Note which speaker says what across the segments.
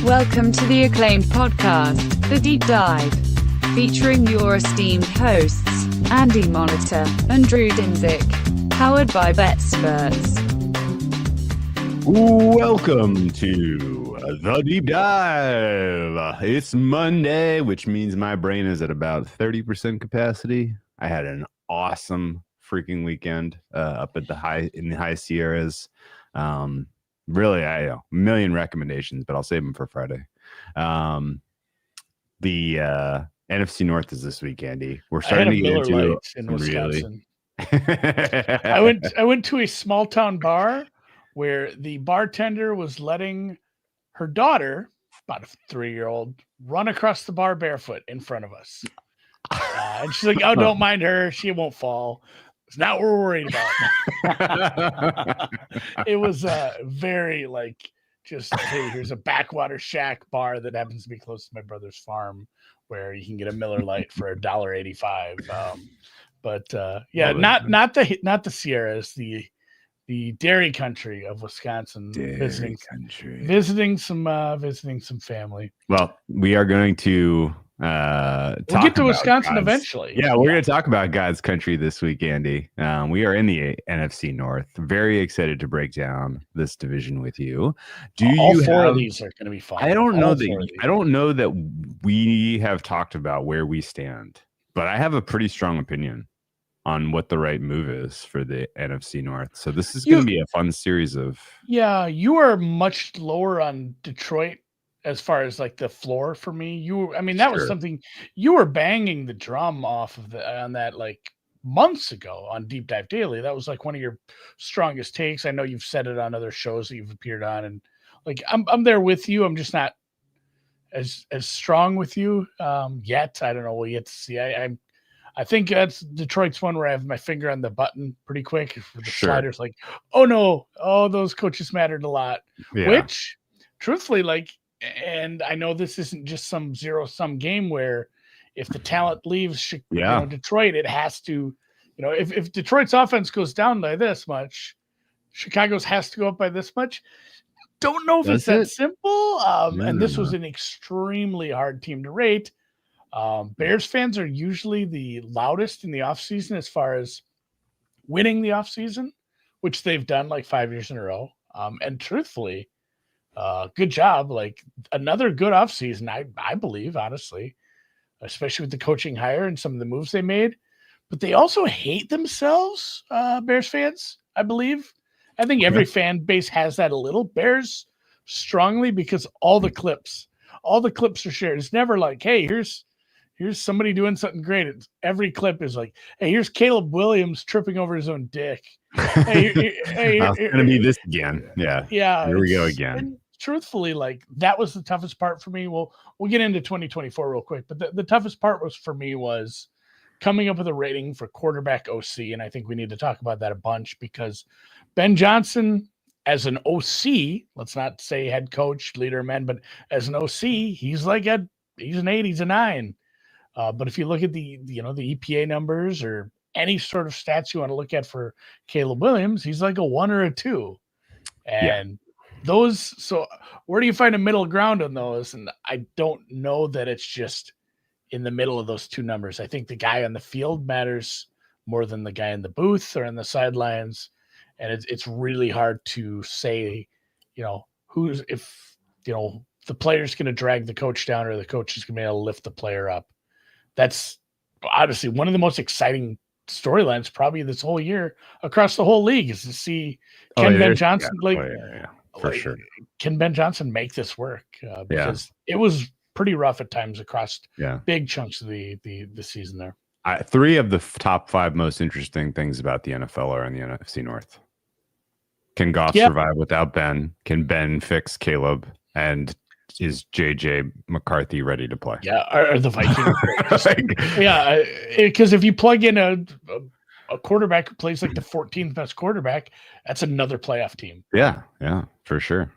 Speaker 1: Welcome to the acclaimed podcast, The Deep Dive, featuring your esteemed hosts, Andy Monitor and Drew Dinzik, powered by BetSperts.
Speaker 2: Welcome to The Deep Dive. It's Monday, which means my brain is at about 30% capacity. I had an awesome freaking weekend up at the high Sierras. Really, I know a million recommendations, but I'll save them for Friday. The NFC North is this week, Andy. We're starting to get
Speaker 3: Miller
Speaker 2: into
Speaker 3: Lights in Wisconsin.
Speaker 2: Really.
Speaker 3: I went to a small town bar where the bartender was letting her daughter, about a 3-year-old, run across the bar barefoot in front of us. And she's like, "Oh, don't mind her; she won't fall." It's not what we're worried about. It was very just, hey, here's a backwater shack bar that happens to be close to my brother's farm where you can get a Miller Lite for $1.85. Not the Sierras, the dairy country of Wisconsin, visiting some family.
Speaker 2: Well, we are going to
Speaker 3: we'll get to Wisconsin eventually.
Speaker 2: Yeah, we're going to talk about God's country this week, Andy. We are in the NFC North. Very excited to break down this division with you.
Speaker 3: All four of these are going to be fun.
Speaker 2: I don't know that we have talked about where we stand, but I have a pretty strong opinion on what the right move is for the NFC North. So this is going to be a fun series of. Yeah,
Speaker 3: you are much lower on Detroit as far as the floor for me. That was something you were banging the drum off of on that months ago on Deep Dive Daily. That was one of your strongest takes. I know you've said it on other shows that you've appeared on, and I'm there with you. I'm just not as strong with you yet. I don't know. We'll yet to see. I think that's Detroit's one where I have my finger on the button pretty quick for the sliders. Oh no, those coaches mattered a lot. Yeah. Which, truthfully, and I know this isn't just some zero-sum game where if the talent leaves Detroit, it has to, if Detroit's offense goes down by this much, Chicago's has to go up by this much. Don't know if it's that simple. And this was an extremely hard team to rate. Bears fans are usually the loudest in the offseason as far as winning the offseason, which they've done 5 years in a row. And truthfully, good job. Another good offseason, I believe, honestly, especially with the coaching hire and some of the moves they made. But they also hate themselves, Bears fans, I believe. I think every fan base has that a little. Bears strongly, because all the clips are shared. It's never hey, here's somebody doing something great. Every clip is hey, here's Caleb Williams tripping over his own dick. Hey,
Speaker 2: it's going to be this again. Yeah. Here we go again.
Speaker 3: And truthfully, that was the toughest part for me. We'll get into 2024 real quick, but the toughest part was coming up with a rating for quarterback OC. And I think we need to talk about that a bunch because Ben Johnson, as an OC, let's not say head coach, leader of men, but as an OC, he's he's an 8, he's a 9. But if you look at the EPA numbers or any sort of stats you want to look at for Caleb Williams, he's a 1 or a 2. And those, so where do you find a middle ground on those? And I don't know that it's just in the middle of those two numbers. I think the guy on the field matters more than the guy in the booth or on the sidelines. And it's really hard to say, who's, if, the player's going to drag the coach down or the coach is going to be able to lift the player up. That's honestly one of the most exciting storylines probably this whole year across the whole league is to see Ben Johnson
Speaker 2: for sure.
Speaker 3: Can Ben Johnson make this work? Because it was pretty rough at times across big chunks of the season there.
Speaker 2: 3 of the top 5 most interesting things about the NFL are in the NFC North. Can Goff survive without Ben? Can Ben fix Caleb? And is JJ McCarthy ready to play?
Speaker 3: Yeah, are the Vikings? Because if you plug in a quarterback who plays the 14th best quarterback, that's another playoff team.
Speaker 2: Yeah, for sure.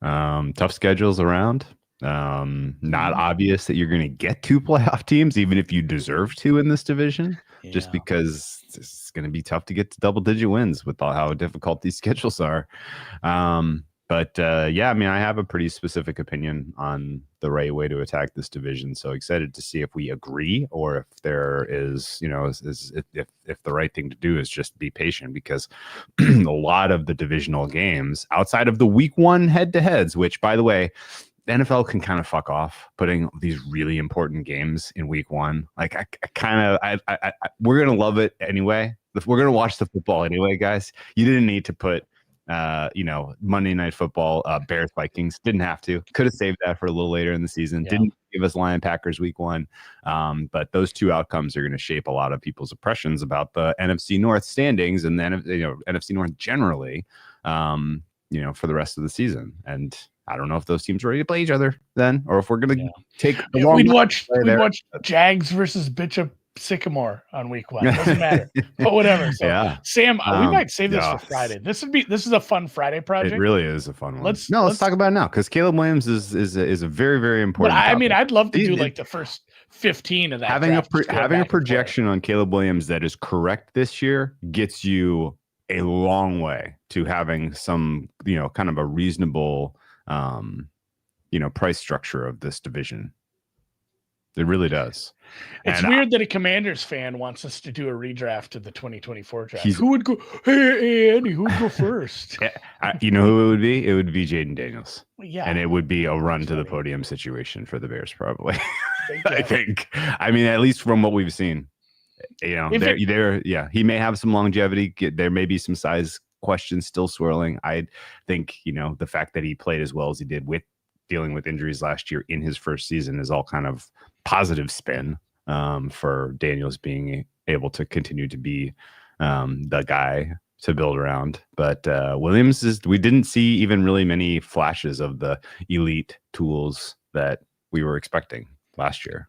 Speaker 2: Tough schedules around. Not obvious that you're going to get 2 playoff teams, even if you deserve to in this division, just because it's going to be tough to get to double-digit wins with how difficult these schedules are. But yeah, I mean, I have a pretty specific opinion on the right way to attack this division. So excited to see if we agree, or if there is, if the right thing to do is just be patient, because a lot of the divisional games outside of the week 1 head-to-heads, which, by the way, the NFL can kind of fuck off putting these really important games in week 1. Like, we're gonna love it anyway. We're gonna watch the football anyway, guys. You didn't need to put Monday Night Football, Bears Vikings. Didn't have to. Could have saved that for a little later in the season. Yeah. Didn't give us Lion Packers week 1. But those 2 outcomes are going to shape a lot of people's impressions about the NFC North standings, and then NFC North generally, for the rest of the season. And I don't know if those teams are ready to play each other then, or if we're going to take a long.
Speaker 3: We'd watch Jags versus Bishop Sycamore on week 1. Doesn't matter, but whatever. So, Sam, we might save this for Friday. This is a fun Friday project.
Speaker 2: It really is a fun one. Let's talk about it now, because Caleb Williams is a very, very important.
Speaker 3: But I mean, I'd love to do like the first 15 of that.
Speaker 2: Having a projection on Caleb Williams that is correct this year gets you a long way to having some, kind of a reasonable, price structure of this division. It really does.
Speaker 3: It's weird that a Commanders fan wants us to do a redraft of the 2024 draft. Who would go? Hey, Andy, who would go first?
Speaker 2: You know who it would be? It would be Jaden Daniels.
Speaker 3: Well, yeah,
Speaker 2: and it would be a run to the podium situation for the Bears, probably. I think. I mean, at least from what we've seen, he may have some longevity. There may be some size questions still swirling. I think the fact that he played as well as he did with dealing with injuries last year in his first season is all kind of positive spin for Daniels being able to continue to be the guy to build around. But Williams we didn't see even really many flashes of the elite tools that we were expecting last year.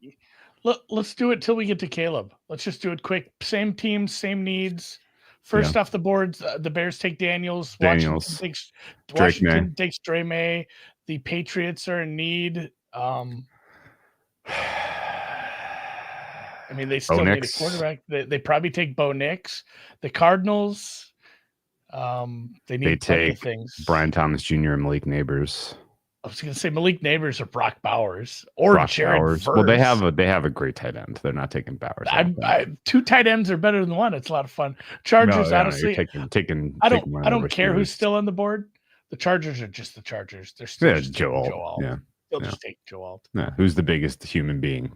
Speaker 3: Let's do it till we get to Caleb. Let's just do it quick. Same teams, same needs. First off the boards, the Bears take Daniels. Washington takes Dre May. The Patriots are in need. I mean, they still need a quarterback. They probably take Bo Nix. The Cardinals, they take
Speaker 2: things. Brian Thomas Jr. and Malik Neighbors.
Speaker 3: I was going to say Malik Neighbors or Brock Bowers or Jared Verse.
Speaker 2: Well, they have a great tight end. They're not taking Bowers.
Speaker 3: 2 tight ends are better than 1. It's a lot of fun. Chargers, honestly, I don't care who's still on the board. The Chargers are just the Chargers. They're still
Speaker 2: Joe Alt. Yeah.
Speaker 3: They'll just take Joe Alt.
Speaker 2: Yeah. Who's the biggest human being?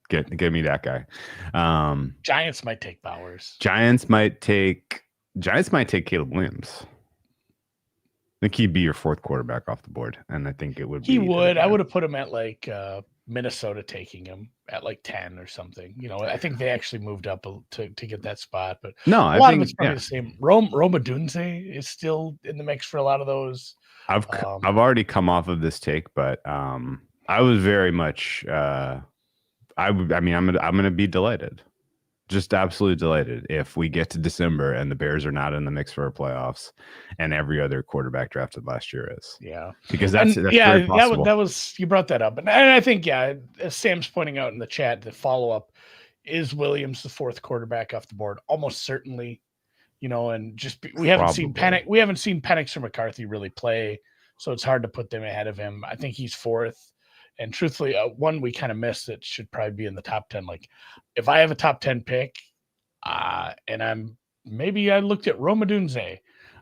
Speaker 2: Get me that guy.
Speaker 3: Giants might take Bowers.
Speaker 2: Giants might take Caleb Williams. I think he'd be your 4th quarterback off the board, and I think it would be.
Speaker 3: He would. I would have put him at like Minnesota taking him at like 10 or something. I think they actually moved up to get that spot, but
Speaker 2: I
Speaker 3: think of it's probably the same. Roma Dunze is still in the mix for a lot of those.
Speaker 2: I've already come off of this take, but I was very much. I'm gonna be delighted, just absolutely delighted if we get to December and the Bears are not in the mix for our playoffs, and every other quarterback drafted last year is.
Speaker 3: Yeah,
Speaker 2: because that's very possible.
Speaker 3: That was you brought that up, and I think as Sam's pointing out in the chat, the follow up is Williams the 4th quarterback off the board, almost certainly. And we haven't seen Penix or McCarthy really play, so it's hard to put them ahead of him. I think he's 4th. And truthfully, one we kind of missed that should probably be in the top 10. Like, if I have a top 10 pick, and I looked at Roma Dunze,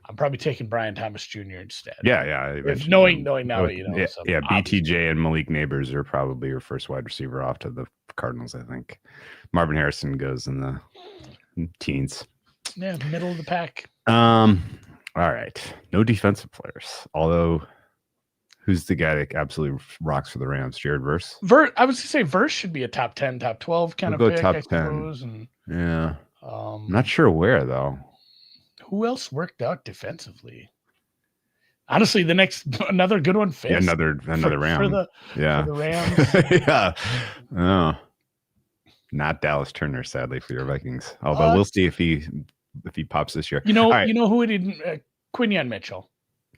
Speaker 3: I'm probably taking Brian Thomas Jr. instead.
Speaker 2: Yeah.
Speaker 3: If knowing now,
Speaker 2: BTJ and Malik Neighbors are probably your first wide receiver off to the Cardinals. I think Marvin Harrison goes in the teens.
Speaker 3: Yeah, middle of the pack.
Speaker 2: All right, no defensive players, although. Who's the guy that absolutely rocks for the Rams? Jared Verse?
Speaker 3: I was going to say Verse should be a top 10, top 12 kind of pick,
Speaker 2: top
Speaker 3: I
Speaker 2: 10.
Speaker 3: suppose. And,
Speaker 2: I'm not sure where, though.
Speaker 3: Who else worked out defensively? Honestly, another good one.
Speaker 2: Yeah, another Ram.
Speaker 3: For the Rams.
Speaker 2: Yeah. Oh. Not Dallas Turner, sadly, for your Vikings. Although we'll see if he pops this year.
Speaker 3: Who it didn't? Quinyon Mitchell.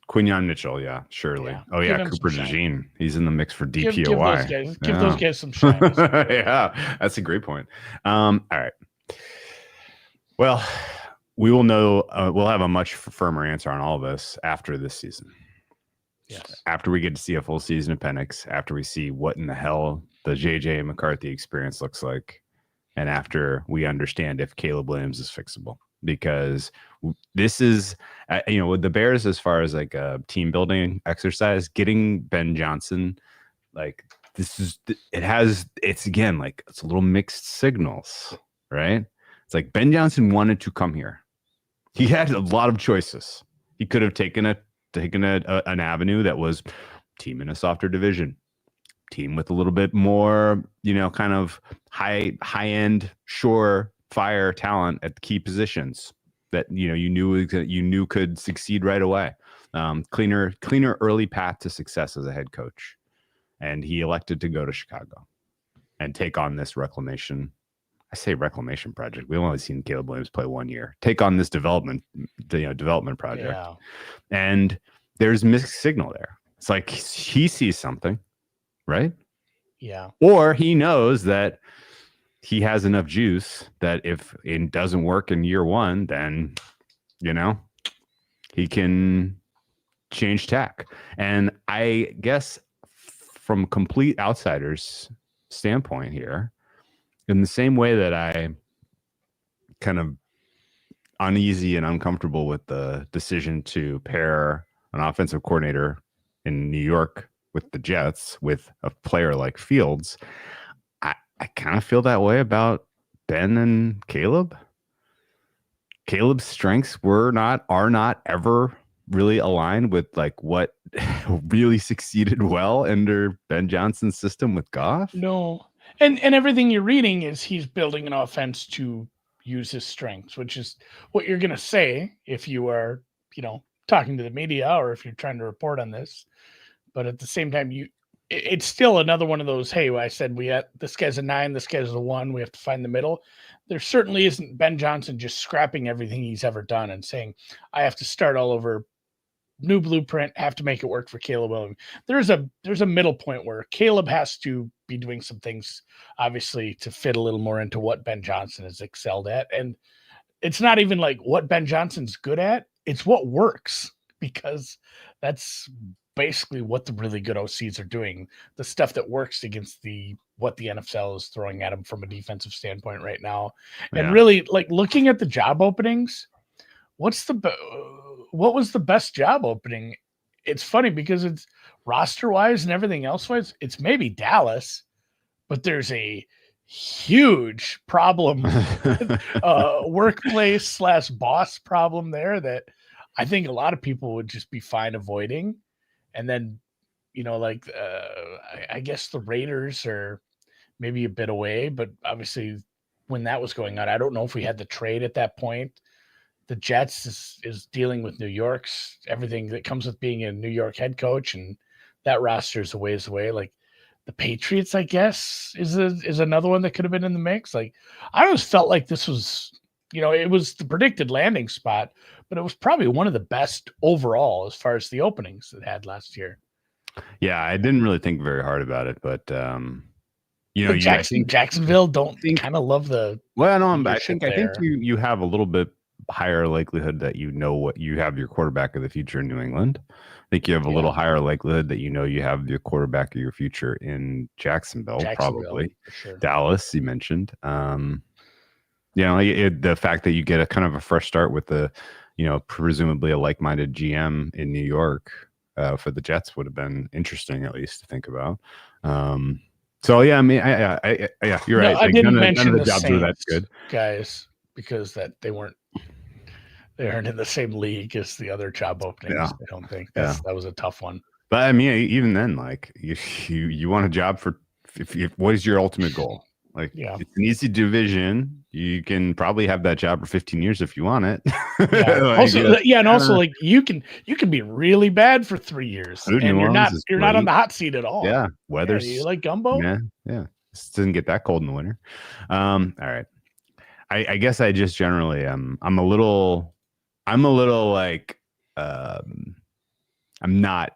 Speaker 2: Quinyon Mitchell, yeah, surely. Yeah. Oh, yeah, Cooper DeJean. He's in the mix for DPOY.
Speaker 3: Give those guys some shine.
Speaker 2: Yeah, that's a great point. All right. Well, we will know. We'll have a much firmer answer on all of this after this season.
Speaker 3: Yes.
Speaker 2: After we get to see a full season of Penix, after we see what in the hell the JJ McCarthy experience looks like, and after we understand if Caleb Williams is fixable, because this is, with the Bears, as far as like a team building exercise, getting Ben Johnson, like it's again, like it's a little mixed signals, right? It's like Ben Johnson wanted to come here. He had a lot of choices. He could have taken an avenue that was team in a softer division, team with a little bit more, kind of high end, surefire talent at the key positions that you knew could succeed right away. Cleaner early path to success as a head coach, and he elected to go to Chicago and take on this reclamation. I say reclamation project. We've only seen Caleb Williams play 1 year. Take on this development project,
Speaker 3: Yeah.
Speaker 2: and there's mixed signal there. It's like he sees something, right?
Speaker 3: Yeah.
Speaker 2: Or he knows that he has enough juice that if it doesn't work in year one, then he can change tack. And I guess from complete outsider's standpoint here, in the same way that I kind of uneasy and uncomfortable with the decision to pair an offensive coordinator in New York with the Jets with a player like Fields, I kind of feel that way about Ben and Caleb. Caleb's strengths are not ever really aligned with like what really succeeded well under Ben Johnson's system with Goff.
Speaker 3: No. And everything you're reading is he's building an offense to use his strengths, which is what you're going to say if you are, talking to the media or if you're trying to report on this. But at the same time, it's still another one of those, hey, I said this guy's a 9, this guy's a 1, we have to find the middle. There certainly isn't Ben Johnson just scrapping everything he's ever done and saying, I have to start all over, new blueprint, have to make it work for Caleb Williams. There's a middle point where Caleb has to be doing some things, obviously, to fit a little more into what Ben Johnson has excelled at. And it's not even like what Ben Johnson's good at, it's what works, because that's basically what the really good OCs are doing. The stuff that works against what the NFL is throwing at them from a defensive standpoint right now.
Speaker 2: Yeah.
Speaker 3: And really, like, looking at the job openings, what was the best job opening? It's funny because it's roster wise and everything else wise, it's maybe Dallas, but there's a huge problem, workplace / boss problem there that I think a lot of people would just be fine avoiding. And then, I guess the Raiders are maybe a bit away, but obviously when that was going on, I don't know if we had the trade at that point. The Jets is dealing with New York's everything that comes with being a New York head coach, and that roster is a ways away. Like the Patriots, I guess, is another one that could have been in the mix. Like I always felt like this was, it was the predicted landing spot, but it was probably one of the best overall as far as the openings it had last year.
Speaker 2: Yeah, I didn't really think very hard about it, but
Speaker 3: Jacksonville don't kind of love the.
Speaker 2: Well, no, I think you have a little bit higher likelihood that what you have your quarterback of the future in New England. I think you have a little higher likelihood that you have your quarterback of your future in Jacksonville probably.
Speaker 3: For sure.
Speaker 2: Dallas, you mentioned. The fact that you get a kind of a fresh start with the, presumably a like-minded GM in New York for the Jets would have been interesting, at least to think about. So yeah, I mean, you're right.
Speaker 3: I didn't mention
Speaker 2: none of
Speaker 3: the
Speaker 2: jobs
Speaker 3: Saints,
Speaker 2: were that good,
Speaker 3: guys, because they aren't in the same league as the other job openings.
Speaker 2: Yeah.
Speaker 3: I don't think that was a tough one.
Speaker 2: But I mean, even then, like you want a job for what is your ultimate goal? Like, it's an easy division. You can probably have that job for 15 years if you want it.
Speaker 3: Yeah. Also, you can be really bad for 3 years, and you're not on the hot seat at all.
Speaker 2: Yeah, weather's
Speaker 3: you like gumbo.
Speaker 2: Yeah. It doesn't get that cold in the winter. All right. I guess I just generally I'm a little like I'm not.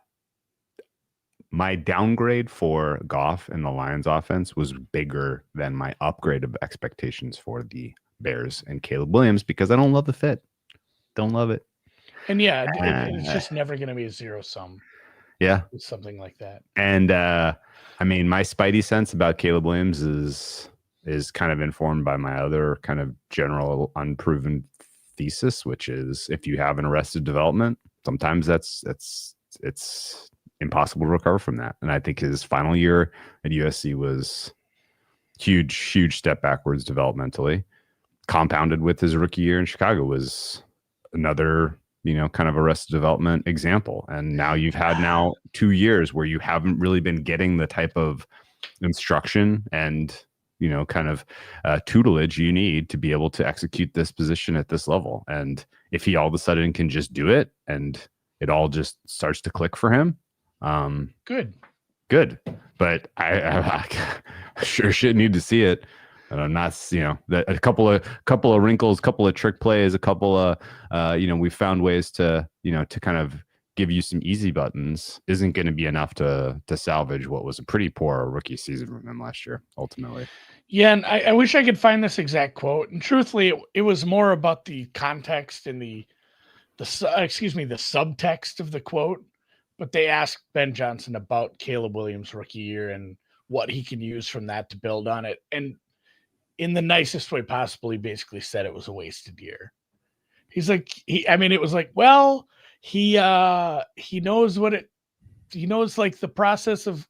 Speaker 2: My downgrade for Goff and the Lions offense was bigger than my upgrade of expectations for the Bears and Caleb Williams because I don't love the fit. Don't love it.
Speaker 3: And it's just never going to be a zero sum.
Speaker 2: Yeah.
Speaker 3: Something like that.
Speaker 2: And I mean, my spidey sense about Caleb Williams is kind of informed by my other kind of general unproven thesis, which is if you have an arrested development, sometimes it's impossible to recover from that. And I think his final year at USC was huge step backwards developmentally, compounded with his rookie year in Chicago was another, kind of arrested development example. And now you've had 2 years where you haven't really been getting the type of instruction and, kind of tutelage you need to be able to execute this position at this level. And if he all of a sudden can just do it and it all just starts to click for him, good. But I sure should need to see it. And I'm not, a couple of wrinkles, couple of trick plays, a couple of, we found ways to, to kind of give you some easy buttons isn't going to be enough to salvage what was a pretty poor rookie season from him last year, ultimately.
Speaker 3: Yeah, and I wish I could find this exact quote. And truthfully, it was more about the context and the subtext of the quote. But they asked Ben Johnson about Caleb Williams' rookie year and what he can use from that to build on it. And in the nicest way possible, he basically said it was a wasted year. He's like, it was like, well, he knows he knows like the process of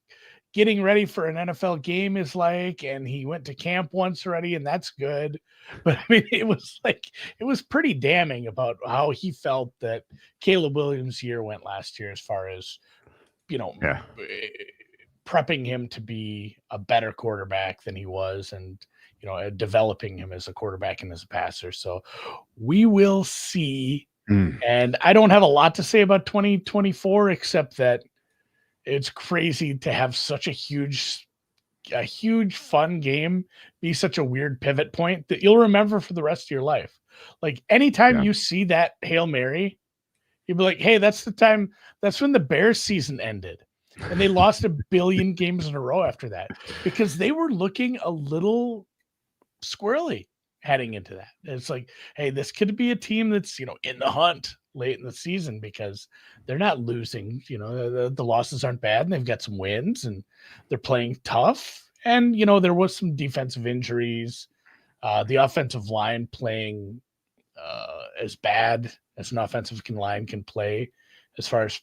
Speaker 3: getting ready for an NFL game is like, and he went to camp once already, and that's good. But I mean, it was pretty damning about how he felt that Caleb Williams' year went last year, as far as, prepping him to be a better quarterback than he was, and, developing him as a quarterback and as a passer. So we will see. And I don't have a lot to say about 2024, except that it's crazy to have such a huge fun game be such a weird pivot point that you'll remember for the rest of your life. Like anytime you see that Hail Mary, you'll be like, hey, that's when the Bears season ended. And they lost 1 billion games in a row after that because they were looking a little squirrely heading into that. It's like, hey, this could be a team that's, in the hunt late in the season because they're not losing, the losses aren't bad and they've got some wins and they're playing tough. And, there was some defensive injuries, the offensive line playing as bad as an offensive line can play as far as,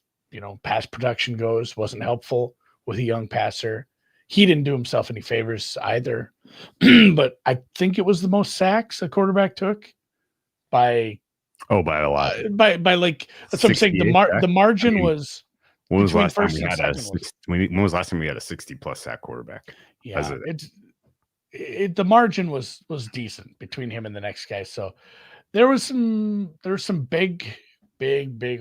Speaker 3: pass production goes, wasn't helpful with a young passer. He didn't do himself any favors either, but I think it was the most sacks a quarterback took by
Speaker 2: a lot.
Speaker 3: By like, that's what I'm saying. The margin was.
Speaker 2: When was the last time we had a 60+ sack quarterback?
Speaker 3: Yeah, the margin was decent between him and the next guy. So there was some big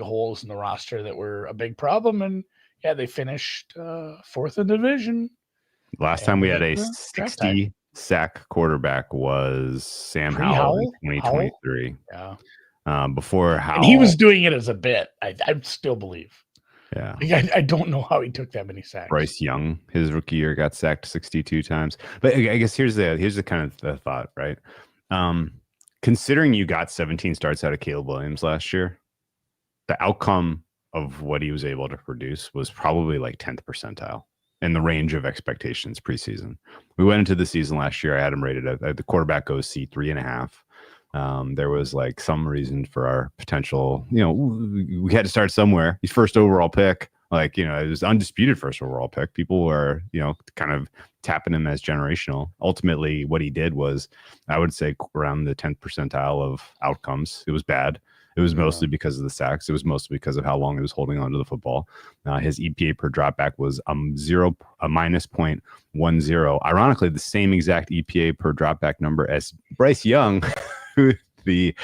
Speaker 3: holes in the roster that were a big problem, and yeah, they finished 4th in the division.
Speaker 2: Last time we had a 60 sack quarterback was Sam Howell in 2023.
Speaker 3: Yeah.
Speaker 2: Before Howell,
Speaker 3: and he was doing it as a bit. I still believe.
Speaker 2: Yeah.
Speaker 3: I don't know how he took that many sacks.
Speaker 2: Bryce Young, his rookie year, got sacked 62 times. But I guess here's the kind of the thought, right? Considering you got 17 starts out of Caleb Williams last year, the outcome of what he was able to produce was probably like 10th percentile in the range of expectations preseason. We went into the season last year. I had him rated at the quarterback goes C 3.5. There was like some reason for our potential, we had to start somewhere. His first overall pick, it was undisputed first overall pick. People were, kind of tapping him as generational. Ultimately, what he did was, I would say, around the 10th percentile of outcomes. It was bad. It was mostly because of the sacks. It was mostly because of how long he was holding onto the football. His EPA per dropback was minus 0.10. Ironically, the same exact EPA per dropback number as Bryce Young, who the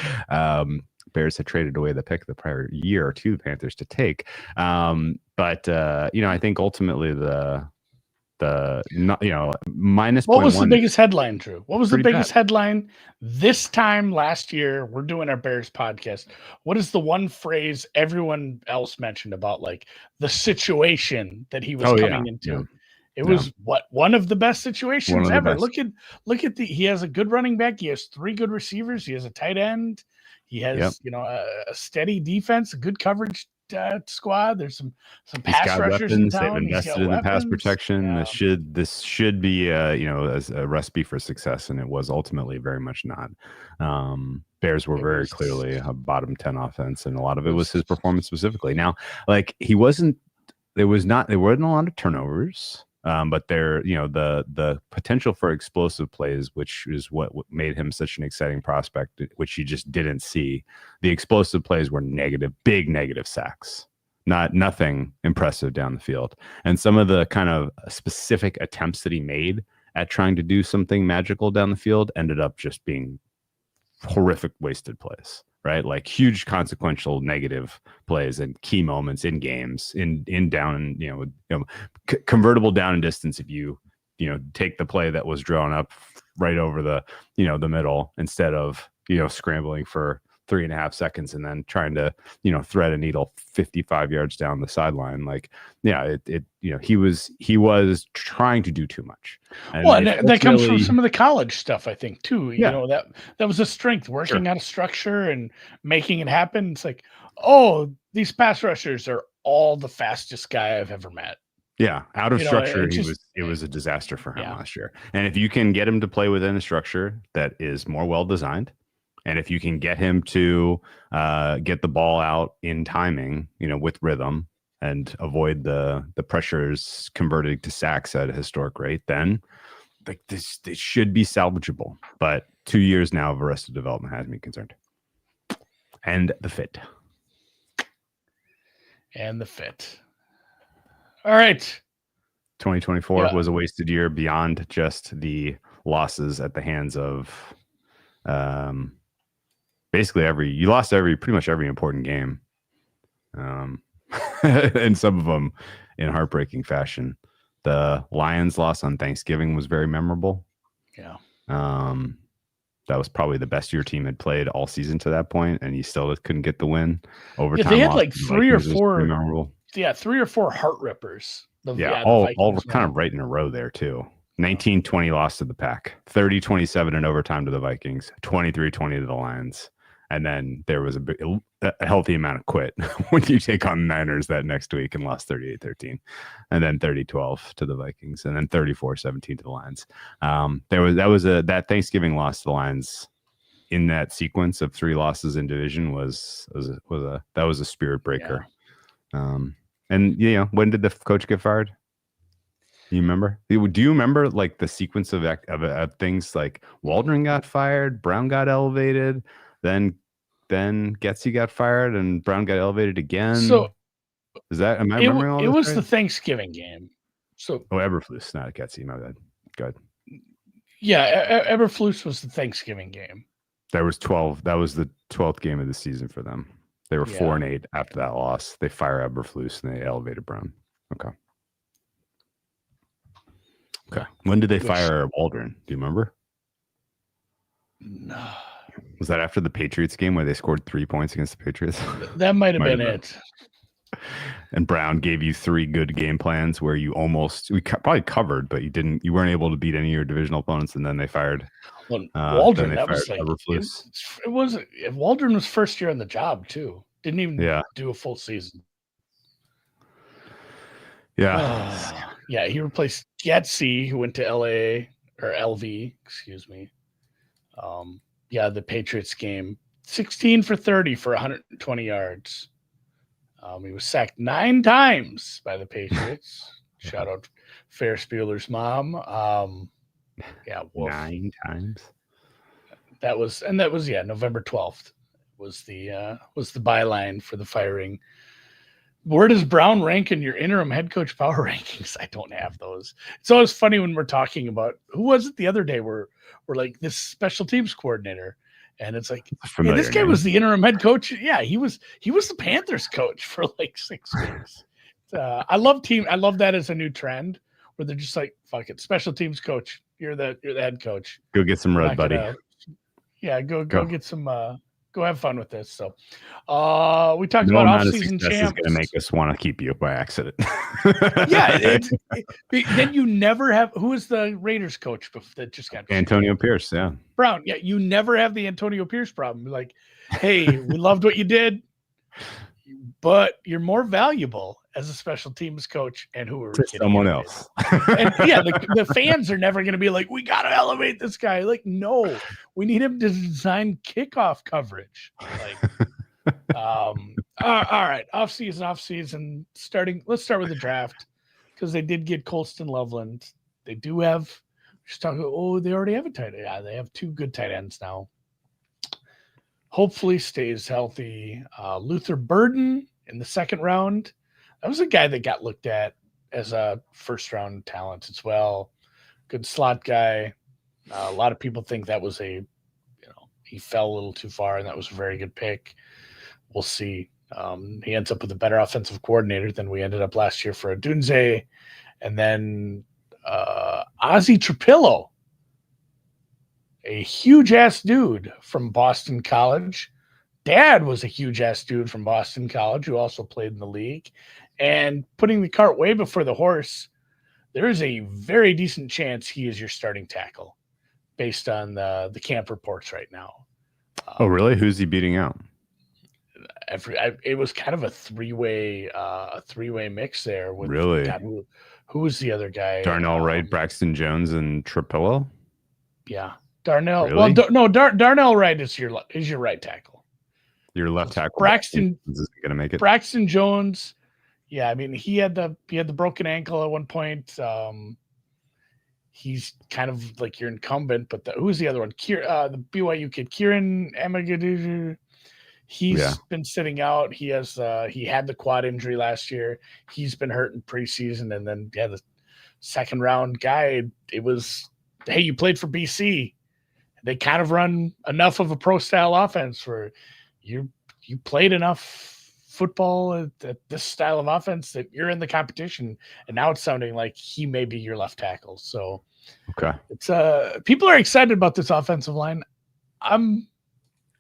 Speaker 2: Bears had traded away the pick the prior year to the Panthers to take. But I think ultimately minus.
Speaker 3: What was the biggest headline, Drew? What was the biggest headline this time last year? We're doing our Bears podcast. What is the one phrase everyone else mentioned about like the situation that he was coming into? Yeah. It was one of the best situations ever. Look at he has a good running back. He has 3 good receivers. He has a tight end. He has, a steady defense, a good coverage squad. There's some
Speaker 2: He's
Speaker 3: pass
Speaker 2: got
Speaker 3: rushers
Speaker 2: weapons.
Speaker 3: in town.
Speaker 2: They've invested in the pass protection.
Speaker 3: Yeah.
Speaker 2: This should be as a recipe for success, and it was ultimately very much not. Bears were very clearly a bottom 10 offense, and a lot of it was his performance specifically. Now, like there weren't a lot of turnovers. But the potential for explosive plays, which is what made him such an exciting prospect, which you just didn't see. The explosive plays were big negative sacks, nothing impressive down the field. And some of the kind of specific attempts that he made at trying to do something magical down the field ended up just being horrific wasted plays. Right, like huge consequential negative plays and key moments in games, in down, convertible down and distance. If you take the play that was drawn up right over the the middle instead of scrambling for 3.5 seconds and then trying to thread a needle 55 yards down the sideline. Like, yeah, he was trying to do too much.
Speaker 3: And that comes from some of the college stuff, I think, too.
Speaker 2: Yeah.
Speaker 3: That was a strength, working out a structure and making it happen. It's like, oh, these pass rushers are all the fastest guy I've ever met.
Speaker 2: Yeah, out of structure, it was a disaster for him last year. And if you can get him to play within a structure that is more well designed, and if you can get him to get the ball out in timing, with rhythm and avoid the pressures converting to sacks at a historic rate, then like this should be salvageable. But 2 years now of arrested development has me concerned. And the fit.
Speaker 3: All right.
Speaker 2: 2024 was a wasted year beyond just the losses at the hands of basically pretty much every important game. And some of them in heartbreaking fashion. The Lions loss on Thanksgiving was very memorable.
Speaker 3: Yeah.
Speaker 2: That was probably the best your team had played all season to that point, and you still couldn't get the win. Overtime,
Speaker 3: they had like 3 or 4
Speaker 2: memorable.
Speaker 3: Yeah, 3 or 4 heart rippers.
Speaker 2: All kind of right in a row there too. 19-20 loss to the Pack, 30-27 in overtime to the Vikings, 23-20 to the Lions. And then there was a healthy amount of quit when you take on Niners that next week and lost 38-13, and then 30-12 to the Vikings, and then 34-17 to the Lions. That Thanksgiving loss to the Lions in that sequence of 3 losses in division was a spirit breaker. Yeah. And when did the coach get fired? You remember? Do you remember like the sequence of things? Like Waldron got fired, Brown got elevated. Then Getsy got fired and Brown got elevated again.
Speaker 3: So
Speaker 2: am I remembering all this?
Speaker 3: It was
Speaker 2: right?
Speaker 3: the Thanksgiving game. So
Speaker 2: Eberflus, not Getsy. My bad. Go ahead.
Speaker 3: Yeah, Eberflus was the Thanksgiving game.
Speaker 2: There was 12. That was the 12th game of the season for them. They were 4-8 after that loss. They fire Eberflus and they elevated Brown. Okay. When did they fire Waldron? Do you remember?
Speaker 3: No.
Speaker 2: Was that after the Patriots game where they scored 3 points against the Patriots?
Speaker 3: That might have been it.
Speaker 2: And Brown gave you 3 good game plans where you probably covered, but you weren't able to beat any of your divisional opponents. And then they fired
Speaker 3: Waldron. That was like it was. Waldron was first year on the job too. Didn't even do a full season.
Speaker 2: Yeah.
Speaker 3: He replaced Getsy, who went to LV, excuse me. The Patriots game, 16 for 30 for 120 yards. He was sacked 9 times by the Patriots. Shout out Ferris Bueller's mom.
Speaker 2: 9 times.
Speaker 3: That was November 12th was the byline for the firing. Where does Brown rank in your interim head coach power rankings? I don't have those. It's always funny when we're talking about who was it the other day where we're like this special teams coordinator, and it's like, hey, this guy was the interim head coach. Yeah, he was the Panthers coach for like 6 weeks. I love that as a new trend where they're just like, fuck it, special teams coach. You're the head coach.
Speaker 2: Go get some red, buddy.
Speaker 3: Go get some. Go have fun with this. So, we talked about off-season champs.
Speaker 2: Is going to make us want to keep you by accident.
Speaker 3: Then you never have. Who is the Raiders coach that just got
Speaker 2: Antonio Pierce? Yeah,
Speaker 3: Brown. Yeah, you never have the Antonio Pierce problem. Like, hey, we loved what you did, but you're more valuable as a special teams coach. And who are we
Speaker 2: To
Speaker 3: kidding?
Speaker 2: someone
Speaker 3: anyways?
Speaker 2: else.
Speaker 3: And yeah, the fans are never going to be like, we got to elevate this guy. Like, no, we need him to design kickoff coverage. Like, all right, offseason. Let's start with the draft, because they did get Colston Loveland. They do have. Just talking. Oh, they already have a tight end. Yeah, they have 2 good tight ends now. Hopefully, stays healthy. Luther Burden in the 2nd round. That was a guy that got looked at as a first-round talent as well. Good slot guy. A lot of people think that was he fell a little too far, and that was a very good pick. We'll see. He ends up with a better offensive coordinator than we ended up last year for Odunze. And then Ozzie Trapillo, a huge-ass dude from Boston College. Dad was a huge-ass dude from Boston College who also played in the league. And putting the cart way before the horse, there is a very decent chance he is your starting tackle based on the camp reports right now.
Speaker 2: Oh, really? Who's he beating out?
Speaker 3: It was kind of a three-way mix there. With,
Speaker 2: really?
Speaker 3: God, who was the other guy?
Speaker 2: Darnell Wright, Braxton Jones, and Trapillo?
Speaker 3: Yeah. Darnell.
Speaker 2: Really?
Speaker 3: Well, Darnell Wright is your right tackle.
Speaker 2: Your left tackle.
Speaker 3: Braxton
Speaker 2: is going to make it.
Speaker 3: Braxton Jones. Yeah, I mean he had the broken ankle at one point. He's kind of like your incumbent, but who's the other one? The BYU kid, Kieran Amagadou. He's been sitting out. He had the quad injury last year. He's been hurt in preseason, and then the 2nd round guy. It was, hey, you played for BC. They kind of run enough of a pro style offense where you played enough football at this style of offense that you're in the competition. And now it's sounding like he may be your left tackle. So
Speaker 2: okay,
Speaker 3: it's people are excited about this offensive line. I'm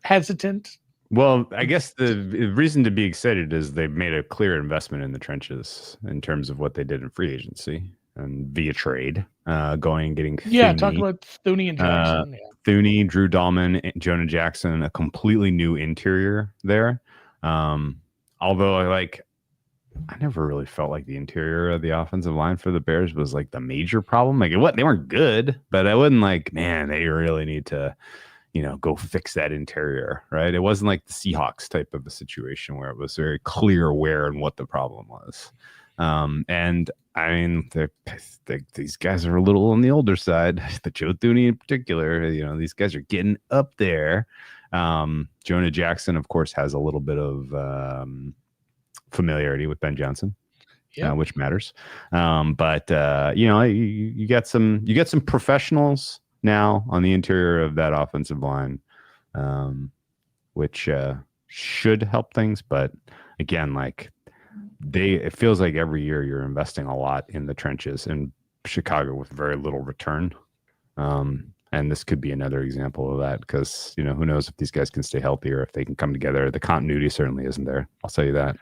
Speaker 3: hesitant.
Speaker 2: Well, I guess the reason to be excited is they've made a clear investment in the trenches in terms of what they did in free agency and via trade, going and getting Thuney,
Speaker 3: talk about Thuney and Jackson.
Speaker 2: Thuney, Drew Dahlman, Jonah Jackson, a completely new interior there. Although I never really felt like the interior of the offensive line for the Bears was like the major problem. Like they weren't good, but I wouldn't man, they really need to, go fix that interior, right? It wasn't like the Seahawks type of a situation where it was very clear where and what the problem was. And I mean, these guys are a little on the older side. The Joe Thuney in particular, these guys are getting up there. Jonah Jackson, of course, has a little bit of familiarity with Ben Johnson, which matters. But you get some professionals now on the interior of that offensive line, which should help things. But again, it feels like every year you're investing a lot in the trenches in Chicago with very little return. And this could be another example of that because, who knows if these guys can stay healthy or if they can come together. The continuity certainly isn't there. I'll tell you that.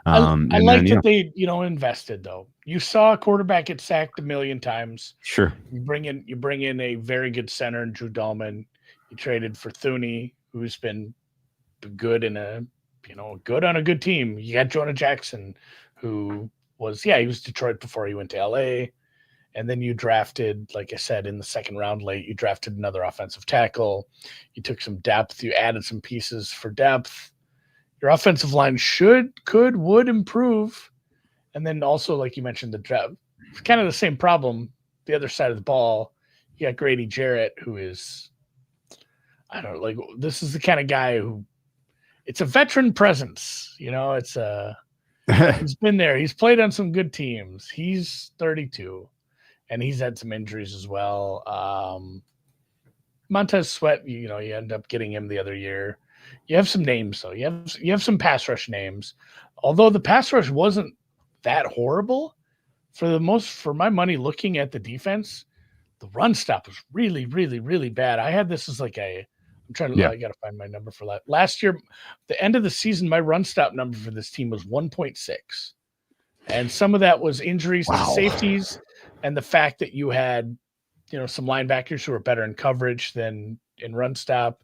Speaker 3: I like that they, invested though. You saw a quarterback get sacked a million times.
Speaker 2: Sure.
Speaker 3: You bring in a very good center in Drew Dahlman. You traded for Thuney, who's been good good on a good team. You got Jonah Jackson, who was, he was Detroit before he went to LA. And then you drafted, like I said, in the 2nd round late, you drafted another offensive tackle. You took some depth. You added some pieces for depth. Your offensive line would improve. And then also, like you mentioned, the draft, kind of the same problem. The other side of the ball, you got Grady Jarrett, who is, I don't know, this is the kind of guy who, it's a veteran presence. It's he's been there. He's played on some good teams. He's 32. And he's had some injuries as well. Montez Sweat, you end up getting him the other year. You have some names, though. You have some pass rush names. Although the pass rush wasn't that horrible, for my money, looking at the defense, the run stop was really, really, really bad. I had this as I got to find my number for that. Last year, the end of the season, my run stop number for this team was 1.6. And some of that was injuries to safeties. And the fact that you had, some linebackers who were better in coverage than in run stop,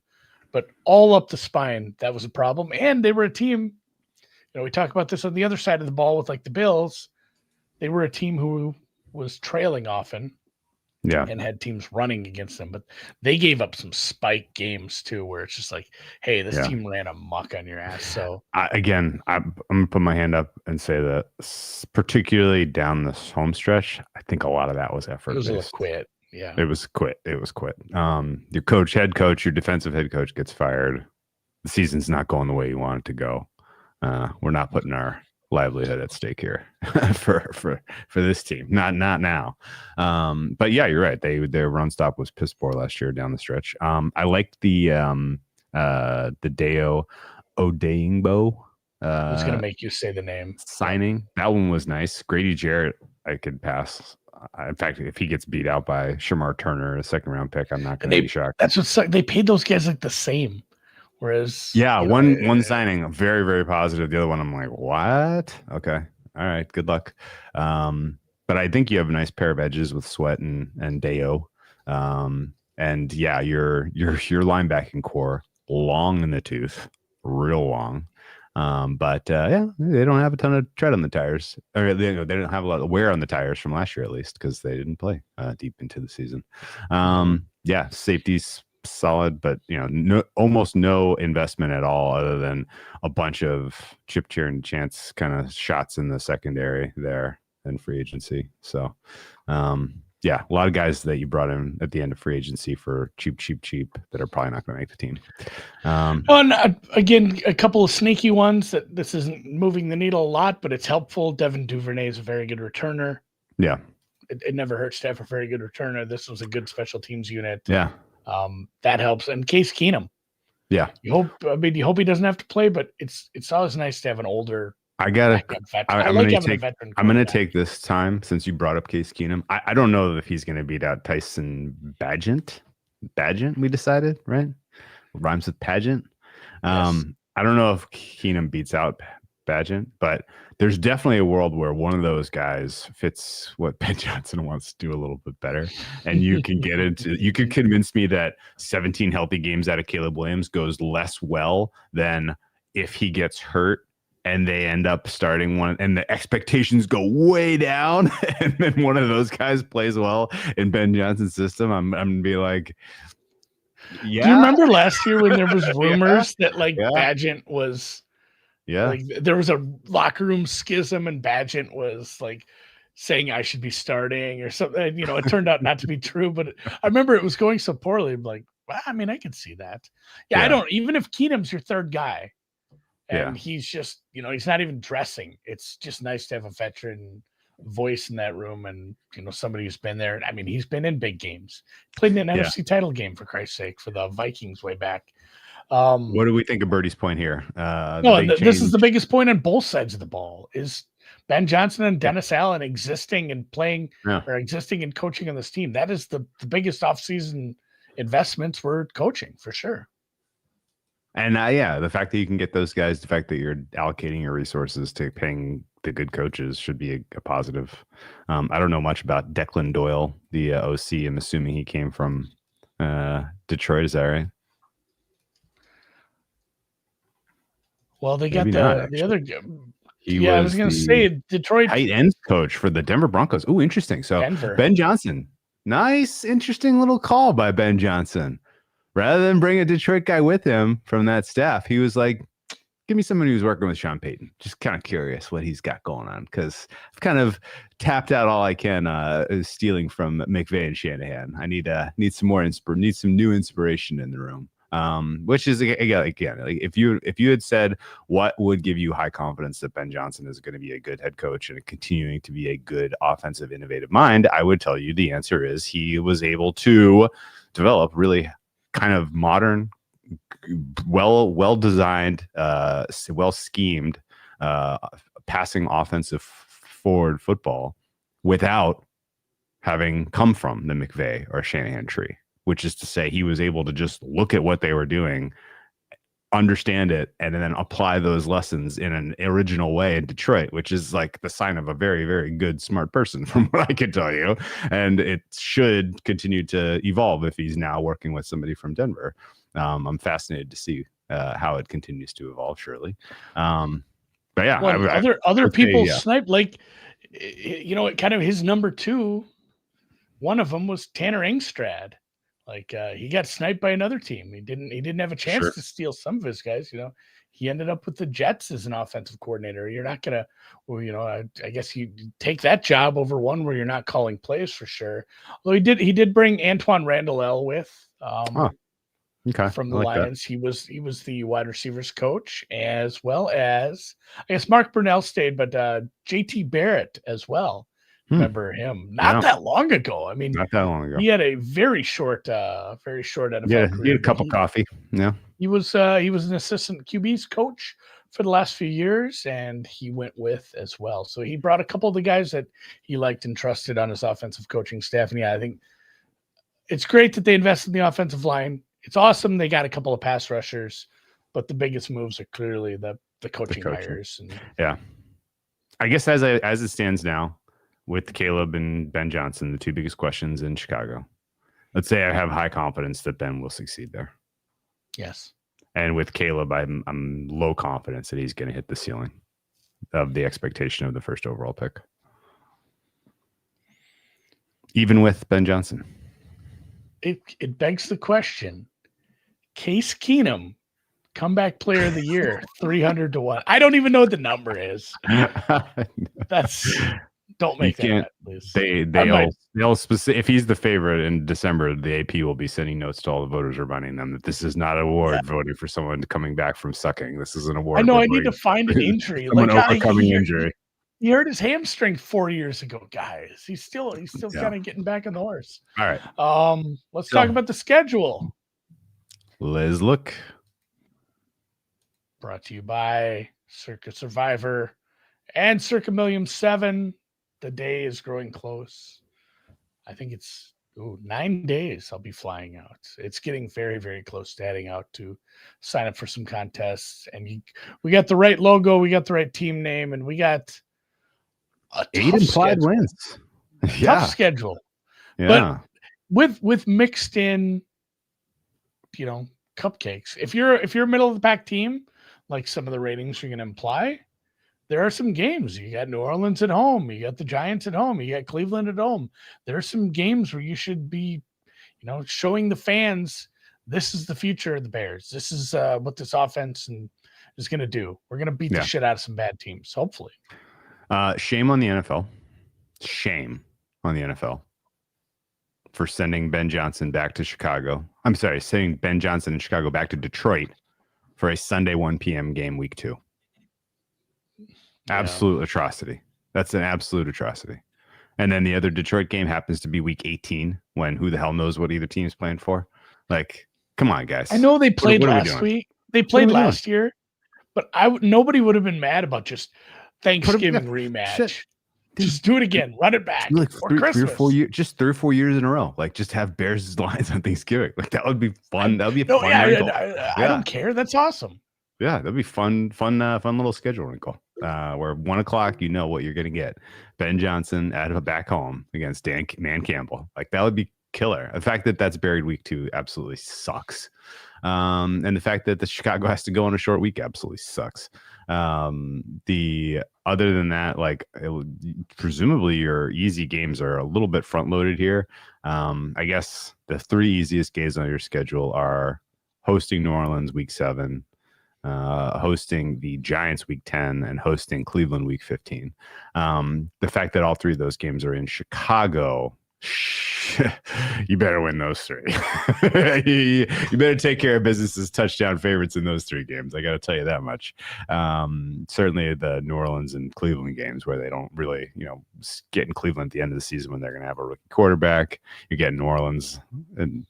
Speaker 3: but all up the spine, that was a problem. And they were a team, we talk about this on the other side of the ball with like the Bills. They were a team who was trailing often.
Speaker 2: Yeah.
Speaker 3: And had teams running against them, but they gave up some spike games too, where it's just like, hey, this team ran amok on your ass. So
Speaker 2: I'm gonna put my hand up and say that particularly down this home stretch, I think a lot of that was effort.
Speaker 3: It was a quit. Yeah.
Speaker 2: It was quit. Your head coach, your defensive head coach gets fired. The season's not going the way you want it to go. We're not putting our livelihood at stake here for this team. Not now. But yeah, you're right. Their run stop was piss poor last year down the stretch. I liked the Deo Odeyingbo.
Speaker 3: I was gonna make you say the name.
Speaker 2: Signing. That one was nice. Grady Jarrett, I could pass. In fact, if he gets beat out by Shamar Turner, a second round pick, I'm not gonna be shocked.
Speaker 3: That's what sucked. They paid those guys like the same. Whereas,
Speaker 2: one signing very, very positive. The other one, I'm like, what? Okay, all right, good luck. But I think you have a nice pair of edges with Sweat and Deo, and yeah, your linebacking core long in the tooth, real long. But they don't have a ton of tread on the tires, or they don't have a lot of wear on the tires from last year, at least, because they didn't play deep into the season. Safety's solid, but almost no investment at all, other than a bunch of chip cheering chance kind of shots in the secondary there in free agency. So a lot of guys that you brought in at the end of free agency for cheap that are probably not going to make the team.
Speaker 3: Again, a couple of sneaky ones that this isn't moving the needle a lot, but it's helpful. Devin Duvernay is a very good returner.
Speaker 2: Yeah.
Speaker 3: It never hurts to have a very good returner. This was a good special teams unit.
Speaker 2: Yeah.
Speaker 3: That helps. And Case Keenum.
Speaker 2: Yeah.
Speaker 3: You hope he doesn't have to play, but it's always nice to have an older. I'm going to
Speaker 2: take this time, since you brought up Case Keenum. I don't know if he's going to beat out Tyson Bagent. We decided, right? Rhymes with pageant.
Speaker 3: Yes.
Speaker 2: I don't know if Keenum beats out Bagent, but there's definitely a world where one of those guys fits what Ben Johnson wants to do a little bit better. And you can you could convince me that 17 healthy games out of Caleb Williams goes less well than if he gets hurt and they end up starting one and the expectations go way down and then one of those guys plays well in Ben Johnson's system. I'm going to be like, yeah.
Speaker 3: Do you remember last year when there was rumors that Bagent was, like there was a locker room schism and Bagent was like saying I should be starting or something. It turned out not to be true, but I remember it was going so poorly. I'm like, well, I mean, I can see that. Yeah, I don't, even if Keenum's your third guy and he's just, he's not even dressing. It's just nice to have a veteran voice in that room and, somebody who's been there. I mean, he's been in big games, played in an NFC title game, for Christ's sake, for the Vikings way back.
Speaker 2: What do we think of Birdie's point here?
Speaker 3: This is the biggest point on both sides of the ball is Ben Johnson and Dennis Allen existing and playing or existing and coaching on this team. That is the biggest offseason investments were coaching for sure.
Speaker 2: And the fact that you can get those guys, the fact that you're allocating your resources to paying the good coaches should be a positive. I don't know much about Declan Doyle, the OC. I'm assuming he came from Detroit. Is that right?
Speaker 3: Well, they got the other. I was going to say Detroit
Speaker 2: tight ends coach for the Denver Broncos. Oh, interesting. So Denver. Ben Johnson, nice, interesting little call by Ben Johnson. Rather than bring a Detroit guy with him from that staff, he was like, give me somebody who's working with Sean Payton. Just kind of curious what he's got going on, because I've kind of tapped out all I can stealing from McVay and Shanahan. I need some more need some new inspiration in the room. Which is again, like if you had said what would give you high confidence that Ben Johnson is going to be a good head coach and continuing to be a good offensive, innovative mind, I would tell you the answer is he was able to develop really kind of modern, well designed, well schemed, passing offensive forward football without having come from the McVay or Shanahan tree. Which is to say, he was able to just look at what they were doing, understand it, and then apply those lessons in an original way in Detroit, which is like the sign of a very, very good, smart person, from what I can tell you. And it should continue to evolve if he's now working with somebody from Denver. I'm fascinated to see how it continues to evolve, surely. But yeah,
Speaker 3: well, other people
Speaker 2: yeah.
Speaker 3: sniped, like, kind of his number two. One of them was Tanner Engstrad. Like, he got sniped by another team. He didn't have a chance to steal some of his guys. He ended up with the Jets as an offensive coordinator. You're not gonna, I guess you take that job over one where you're not calling plays for sure. Although he did bring Antoine Randall with.
Speaker 2: Okay.
Speaker 3: From the Lions. He was the wide receivers coach, as well as, I guess, Mark Brunell stayed, but JT Barrett as well. Remember him? Not that long ago. I mean,
Speaker 2: not that long ago.
Speaker 3: He had a very short NFL career.
Speaker 2: He had a cup of coffee. Yeah.
Speaker 3: He was an assistant QB's coach for the last few years, and he went with as well. So he brought a couple of the guys that he liked and trusted on his offensive coaching staff. And yeah, I think it's great that they invested in the offensive line. It's awesome they got a couple of pass rushers, but the biggest moves are clearly the coaching hires. And
Speaker 2: yeah, I guess as it stands now, with Caleb and Ben Johnson, the two biggest questions in Chicago, let's say I have high confidence that Ben will succeed there.
Speaker 3: Yes.
Speaker 2: And with Caleb, I'm low confidence that he's going to hit the ceiling of the expectation of the first overall pick. Even with Ben Johnson.
Speaker 3: It begs the question. Case Keenum, comeback player of the year, 300 to 1. I don't even know what the number is. Don't make that bet, please.
Speaker 2: They'll if he's the favorite in December, the AP will be sending notes to all the voters reminding them that this is not an award voting for someone coming back from sucking. This is an award.
Speaker 3: I know. I need to find an injury.
Speaker 2: Overcoming injury.
Speaker 3: He hurt his hamstring 4 years ago, guys. He's still kind of getting back on the horse.
Speaker 2: All right.
Speaker 3: Let's talk about the schedule.
Speaker 2: Let's look.
Speaker 3: Brought to you by Circa Survivor and Circa Millium 7. The day is growing close. I think it's 9 days I'll be flying out. It's getting very, very close to heading out to sign up for some contests. And we got the right logo, we got the right team name, and we got a
Speaker 2: 8 implied wins.
Speaker 3: Tough schedule.
Speaker 2: Yeah.
Speaker 3: But with mixed in, cupcakes. If you're a middle of the pack team, like some of the ratings are going to imply, there are some games. You got New Orleans at home. You got the Giants at home. You got Cleveland at home. There are some games where you should be, showing the fans this is the future of the Bears. This is what this offense is going to do. We're going to beat the shit out of some bad teams, hopefully.
Speaker 2: Shame on the NFL. Shame on the NFL for sending Ben Johnson back to Chicago. I'm sorry, sending Ben Johnson and Chicago back to Detroit for a Sunday 1 p.m. game week 2. Absolute atrocity. That's an absolute atrocity. And then the other Detroit game happens to be week 18 when who the hell knows what either team's playing for. Like, come on, guys.
Speaker 3: I know they played last week. They played last year, but nobody would have been mad about just Thanksgiving rematch. Shit. Just do it again. Run it back.
Speaker 2: Like 3 or 4 years, just 3 or 4 years in a row. Like, just have Bears Lions on Thanksgiving. Like, that would be fun. That would be a fun wrinkle.
Speaker 3: I don't care. That's awesome.
Speaker 2: Yeah, that'd be fun little schedule wrinkle. Where 1 o'clock, you know what you're gonna get. Ben Johnson back home against Dan Campbell. Like, that would be killer. The fact that that's buried week 2 absolutely sucks. And the fact that the Chicago has to go on a short week absolutely sucks. The other than that, like, presumably your easy games are a little bit front loaded here. I guess the 3 easiest games on your schedule are hosting New Orleans week 7, hosting the Giants week 10, and hosting Cleveland week 15. The fact that all 3 of those games are in Chicago, you better win those 3. you better take care of business as touchdown favorites in those 3 games. I got to tell you that much. Certainly the New Orleans and Cleveland games where they don't really, get in Cleveland at the end of the season when they're going to have a rookie quarterback. You get New Orleans in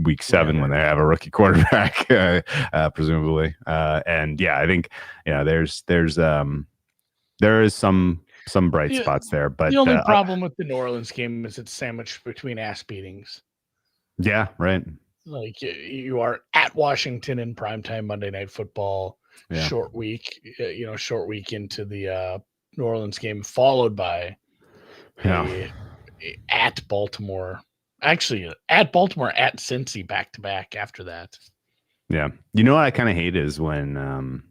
Speaker 2: week 7 when they have a rookie quarterback, presumably. And yeah, I think, there is some bright spots there, but
Speaker 3: the only problem with the New Orleans game is it's sandwiched between ass beatings.
Speaker 2: Yeah, right.
Speaker 3: Like, you are at Washington in primetime Monday Night Football, short week into the New Orleans game, followed by at Baltimore. Actually, at Baltimore, at Cincy, back to back after that.
Speaker 2: Yeah, you know what I kind of hate is when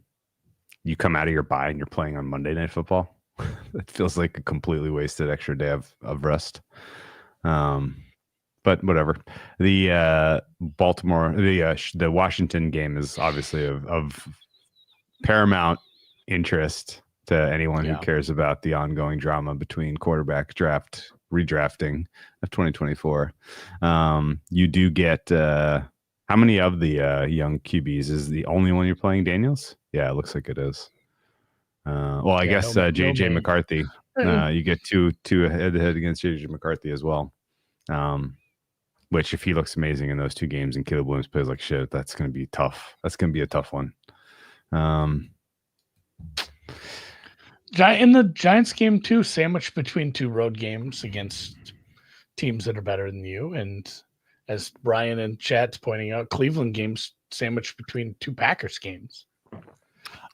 Speaker 2: you come out of your bye and you're playing on Monday Night Football. It feels like a completely wasted extra day of rest. But whatever. The the Washington game is obviously of paramount interest to anyone who cares about the ongoing drama between quarterback redrafting of 2024. You do get how many of the young QBs is the only one you're playing? Daniels? Yeah, it looks like it is. I guess JJ McCarthy. You get two head to head against JJ McCarthy as well. Which, if he looks amazing in those two games and Caleb Williams plays like shit, that's going to be tough. That's going to be a tough one.
Speaker 3: In the Giants game too, sandwiched between two road games against teams that are better than you, and as Brian and Chat's pointing out, Cleveland games sandwiched between two Packers games.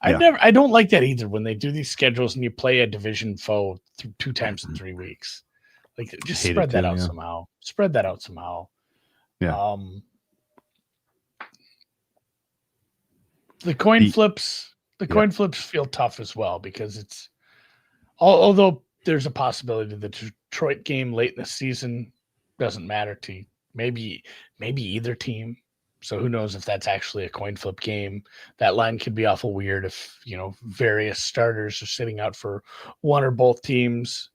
Speaker 3: I don't like that either when they do these schedules and you play a division foe 2 times in 3 weeks. Like, just spread that out somehow. Spread that out somehow.
Speaker 2: Yeah.
Speaker 3: The coin flips feel tough as well because it's although there's a possibility the Detroit game late in the season doesn't matter to maybe either team. So who knows if that's actually a coin flip game. That line could be awful weird if, various starters are sitting out for one or both teams.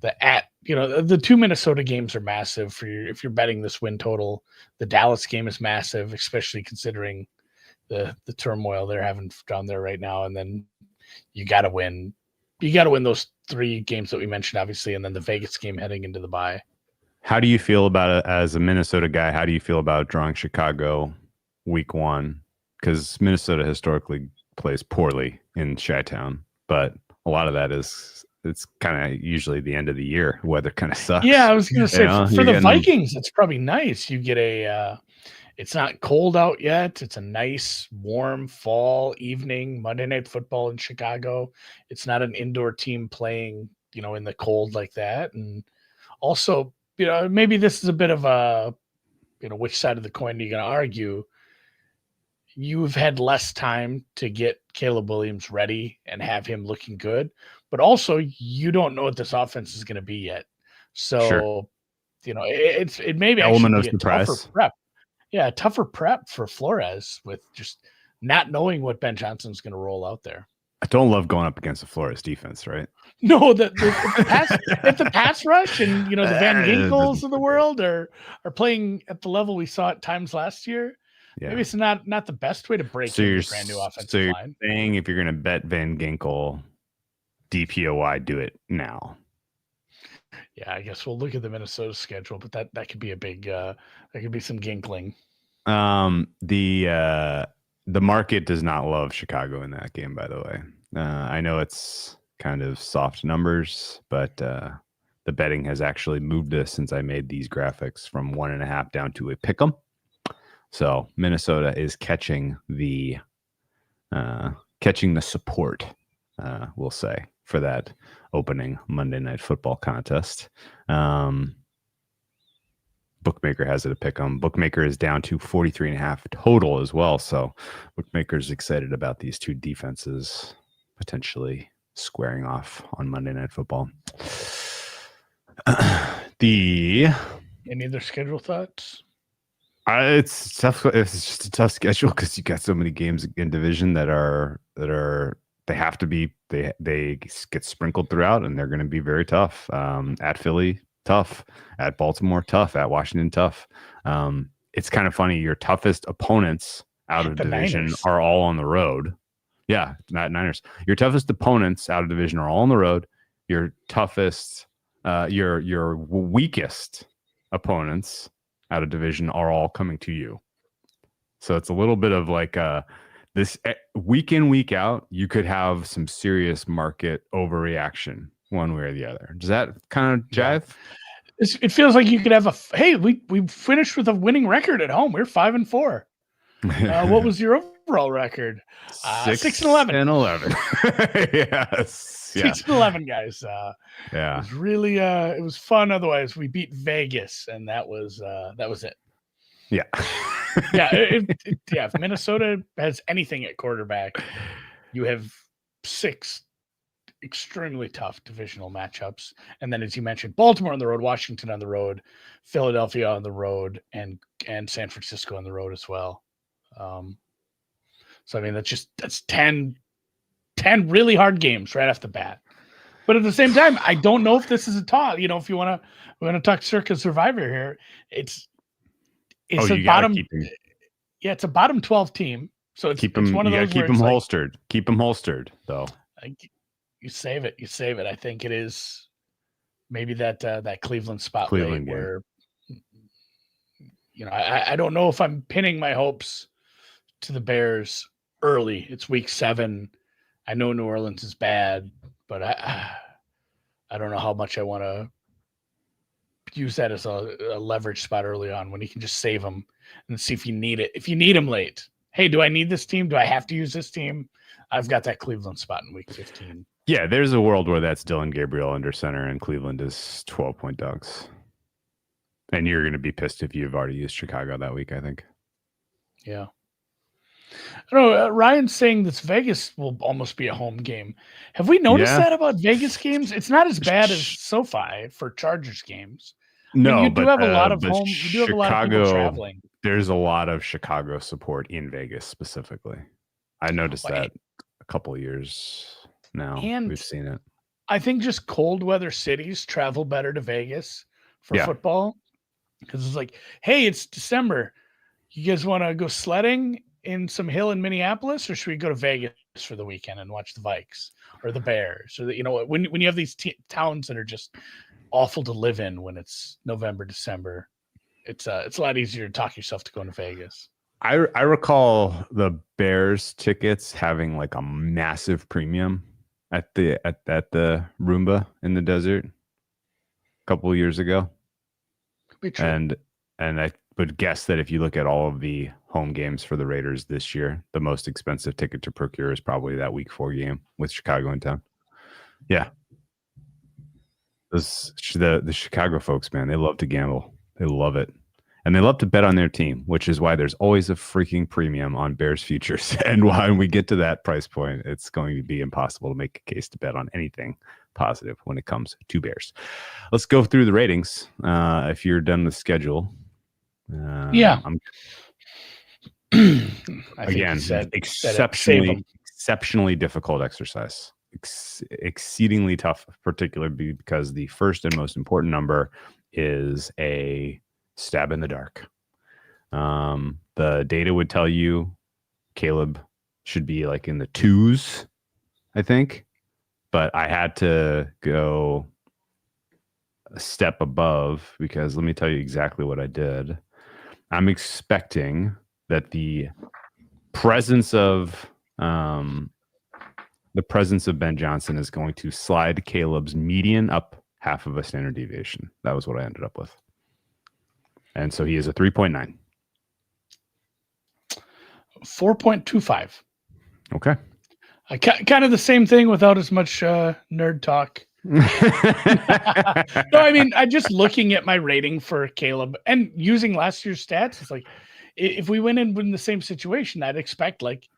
Speaker 3: The 2 Minnesota games are massive if you're betting this win total. The Dallas game is massive, especially considering the turmoil they're having down there right now. And then you got to win. You got to win those 3 games that we mentioned, obviously, and then the Vegas game heading into the bye.
Speaker 2: How do you feel about it as a Minnesota guy? How do you feel about drawing Chicago week 1? Because Minnesota historically plays poorly in Chi-Town, but a lot of that it's kind of usually the end of the year. Weather kind of sucks.
Speaker 3: Yeah, I was going to say for the Vikings, it's probably nice. You get it's not cold out yet. It's a nice, warm fall evening, Monday Night Football in Chicago. It's not an indoor team playing, in the cold like that. And also, maybe this is a bit of a, which side of the coin are you going to argue? You've had less time to get Caleb Williams ready and have him looking good, but also you don't know what this offense is going to be yet. So, it may be
Speaker 2: element
Speaker 3: actually
Speaker 2: of
Speaker 3: be a
Speaker 2: surprise.
Speaker 3: tougher prep. Yeah, a tougher prep for Flores with just not knowing what Ben Johnson's going to roll out there.
Speaker 2: I don't love going up against the Flores defense, right?
Speaker 3: No, if the pass rush and the Van Ginkels of the world are playing at the level we saw at times last year, maybe it's not the best way to break into a brand new offensive line.
Speaker 2: So you're saying if you're going to bet Van Ginkel DPOY, do it now.
Speaker 3: Yeah, I guess we'll look at the Minnesota schedule, but that could be a big that could be some ginkling.
Speaker 2: The market does not love Chicago in that game, by the way. I know it's kind of soft numbers, but the betting has actually moved us since I made these graphics from 1.5 down to a pick 'em. So Minnesota is catching the support, we'll say, for that opening Monday Night Football contest. Bookmaker has it a pick 'em. Bookmaker is down to 43.5 total as well. So Bookmaker's excited about these two defenses potentially squaring off on Monday Night Football.
Speaker 3: Any other schedule thoughts?
Speaker 2: It's tough. It's just a tough schedule because you got so many games in division that are they have to be they get sprinkled throughout, and they're going to be very tough. At Philly, tough. At Baltimore, tough. At Washington, tough. It's kind of funny. Your toughest opponents out of division are all on the road. Yeah, not Niners. Your toughest opponents out of division are all on the road. Your toughest, your weakest opponents out of division are all coming to you. So it's a little bit of like this week in, week out, you could have some serious market overreaction one way or the other. Does that kind of jive?
Speaker 3: It feels like you could have we finished with a winning record at home. We're 5-4. What was your overall record? 6-11.
Speaker 2: 6-11. Yes.
Speaker 3: 6-11, guys. It
Speaker 2: Yeah.
Speaker 3: was really it was fun. Otherwise, we beat Vegas, and that was it.
Speaker 2: Yeah.
Speaker 3: Yeah. If Minnesota has anything at quarterback, you have 6 extremely tough divisional matchups. And then, as you mentioned, Baltimore on the road, Washington on the road, Philadelphia on the road, and San Francisco on the road as well. So, I mean, that's 10 really hard games right off the bat. But at the same time, I don't know if this is a toss. You know, if we want to talk Circa Survivor here, it's a bottom. It's a bottom 12 team. So it's one of those.
Speaker 2: Keep them holstered. Keep them holstered, though.
Speaker 3: You save it. I think it is maybe that Cleveland spot where, you know, I don't know if I'm pinning my hopes to the Bears early. It's week 7. I know New Orleans is bad, but I don't know how much I want to use that as a leverage spot early on when you can just save them and see if you need it. If you need them late, hey, do I need this team? Do I have to use this team? I've got that Cleveland spot in week 15.
Speaker 2: Yeah, there's a world where that's Dylan Gabriel under center and Cleveland is 12-point dogs. And you're going to be pissed if you've already used Chicago that week, I think.
Speaker 3: Yeah. I don't know. Ryan's saying this Vegas will almost be a home game. Have we noticed that about Vegas games? It's not as bad as SoFi for Chargers games.
Speaker 2: No,
Speaker 3: you do have a lot of home. You do have a lot of people traveling.
Speaker 2: There's a lot of Chicago support in Vegas specifically. I noticed that a couple of years now. And we've seen it.
Speaker 3: I think just cold weather cities travel better to Vegas for football because it's like, hey, it's December. You guys want to go sledding in some hill in Minneapolis, or should we go to Vegas for the weekend and watch the Vikes or the Bears? Or when you have these towns that are just awful to live in when it's November, December, it's a lot easier to talk yourself to going to Vegas.
Speaker 2: I recall the Bears tickets having like a massive premium at the Roomba in the desert a couple of years ago. And I would guess that if you look at all of the home games for the Raiders this year, the most expensive ticket to procure is probably that week 4 game with Chicago in town. Yeah. The Chicago folks, man, they love to gamble. They love it. And they love to bet on their team, which is why there's always a freaking premium on Bears futures. And when we get to that price point, it's going to be impossible to make a case to bet on anything positive when it comes to Bears. Let's go through the ratings. If you're done with schedule. Again, exceptionally difficult exercise. Exceedingly tough, particularly because the first and most important number is a stab in the dark. The data would tell you Caleb should be like in the 2s, I think, but I had to go a step above because let me tell you exactly what I did. I'm expecting that the presence of Ben Johnson is going to slide Caleb's median up half of a standard deviation. That was what I ended up with. And so he is a 3.9.
Speaker 3: 4.25.
Speaker 2: Okay.
Speaker 3: Kind of the same thing without as much nerd talk. No, I mean, I just looking at my rating for Caleb and using last year's stats, it's like if we went in the same situation, I'd expect like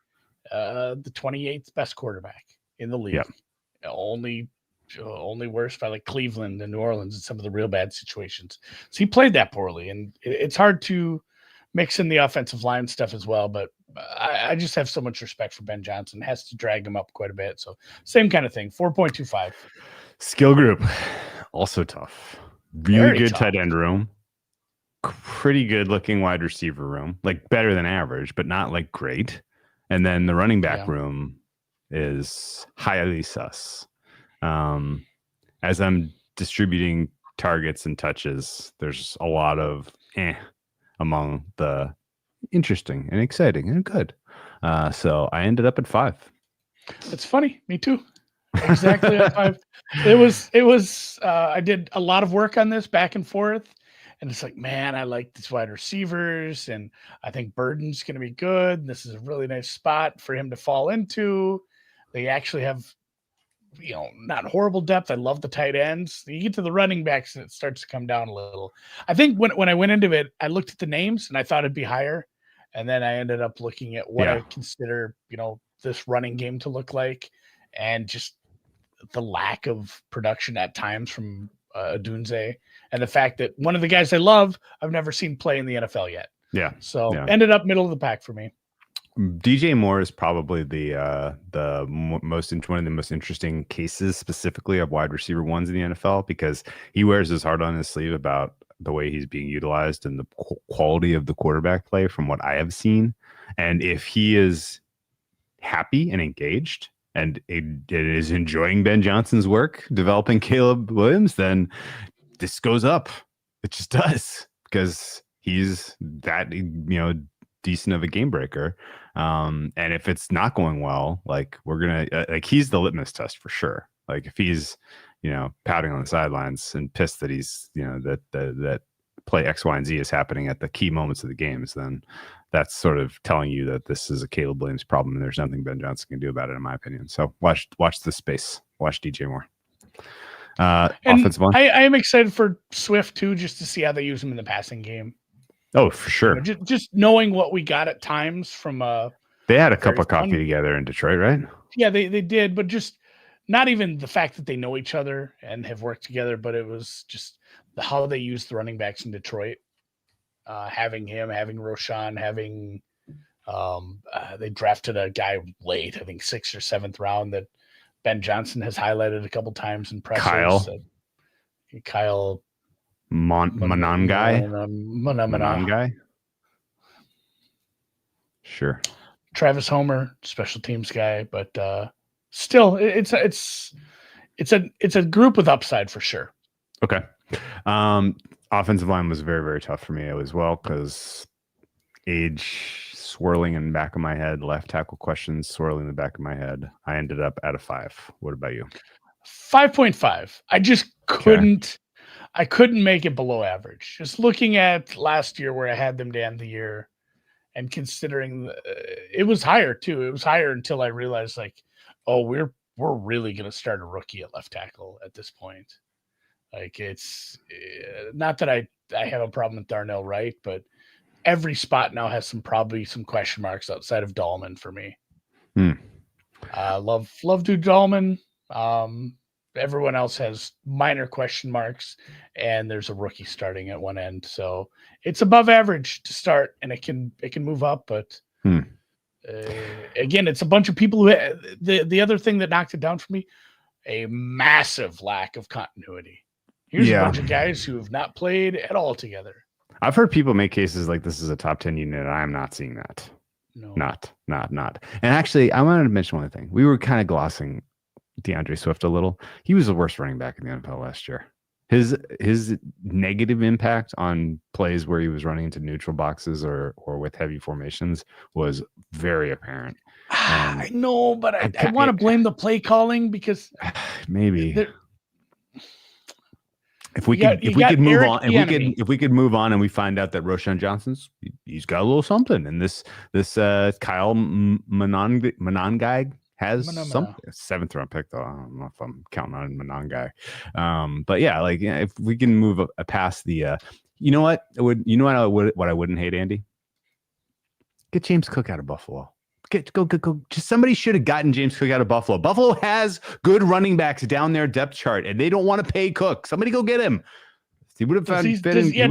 Speaker 3: the 28th best quarterback in the league. Yep. Only worse by like Cleveland and New Orleans and some of the real bad situations. So he played that poorly, and it's hard to mix in the offensive line stuff as well. But I just have so much respect for Ben Johnson. Has to drag him up quite a bit. So same kind of thing. 4.25.
Speaker 2: Skill group, also tough. Really
Speaker 3: Very
Speaker 2: good
Speaker 3: tough.
Speaker 2: tight end room. Pretty good looking wide receiver room. Like better than average, but not like great. And then the running back room is highly sus. As I'm distributing targets and touches, there's a lot of among the interesting and exciting and good. So I ended up at 5.
Speaker 3: That's funny. Me too. Exactly at 5. It was I did a lot of work on this back and forth, and it's like, man, I like these wide receivers, and I think Burden's going to be good. This is a really nice spot for him to fall into. They actually have, not horrible depth. I love the tight ends. You get to the running backs and it starts to come down a little. I think when I went into it, I looked at the names and I thought it'd be higher. And then I ended up looking at what I consider, this running game to look like. and just the lack of production at times from Odunze, and the fact that one of the guys I love, I've never seen play in the NFL yet.
Speaker 2: Yeah.
Speaker 3: So ended up middle of the pack for me.
Speaker 2: DJ Moore is probably one of the most interesting cases specifically of wide receiver ones in the NFL, because he wears his heart on his sleeve about the way he's being utilized and the quality of the quarterback play from what I have seen. And if he is happy and engaged and it is enjoying Ben Johnson's work developing Caleb Williams, then this goes up. It just does, because he's that, decent of a game breaker. And if it's not going well, like, we're gonna he's the litmus test for sure. Like, if he's pouting on the sidelines and pissed that he's that play X, Y, and Z is happening at the key moments of the games, then that's sort of telling you that this is a Caleb Williams problem and there's nothing Ben Johnson can do about it, in my opinion. So watch this space. Watch DJ Moore. Offensive line.
Speaker 3: I am excited for Swift too, just to see how they use him in the passing game.
Speaker 2: Oh, for sure.
Speaker 3: Just knowing what we got at times from
Speaker 2: they had a cup of coffee together in Detroit, right?
Speaker 3: Yeah, they did, but just not even the fact that they know each other and have worked together, but it was just how they used the running backs in Detroit. Having him, having Roshan, having they drafted a guy late, I think 6th or 7th round, that Ben Johnson has highlighted a couple times in press. Kyle
Speaker 2: Monangai.
Speaker 3: Monangai.
Speaker 2: Sure.
Speaker 3: Travis Homer, special teams guy, but still, it's a group with upside for sure.
Speaker 2: Okay. Offensive line was very, very tough for me as well, because age swirling in the back of my head, left tackle questions swirling in the back of my head. I ended up at a 5. What about you?
Speaker 3: 5.5. I just couldn't. I couldn't make it below average. Just looking at last year where I had them to end the year, and considering it was higher too. It was higher until I realized, like, oh, we're really going to start a rookie at left tackle at this point. Like, it's not that I have a problem with Darnell Wright, but every spot now has probably some question marks outside of Dahlman for me. Love Dude Dahlman. Everyone else has minor question marks, and there's a rookie starting at one end. So it's above average to start, and it can move up. But again, it's a bunch of people who the other thing that knocked it down for me, a massive lack of continuity. Here's a bunch of guys who have not played at all together.
Speaker 2: I've heard people make cases like this is a top 10 unit. I'm not seeing that.
Speaker 3: No.
Speaker 2: Not. And actually, I wanted to mention one thing. We were kind of glossing DeAndre Swift a little. He was the worst running back in the NFL last year. His negative impact on plays where he was running into neutral boxes or with heavy formations was very apparent.
Speaker 3: I know, but I want to blame the play calling, because
Speaker 2: maybe if we could move on and we find out that Roshan Johnson's he's got a little something, and this Kyle Monangai has something. 7th round pick, though. I don't know if I'm counting on Monangai. But yeah, like, if we can move past the what I wouldn't hate, Andy? Get James Cook out of Buffalo. Go. Just somebody should have gotten James Cook out of Buffalo. Buffalo has good running backs down their depth chart, and they don't want to pay Cook. Somebody go get him. He would have fit in great here.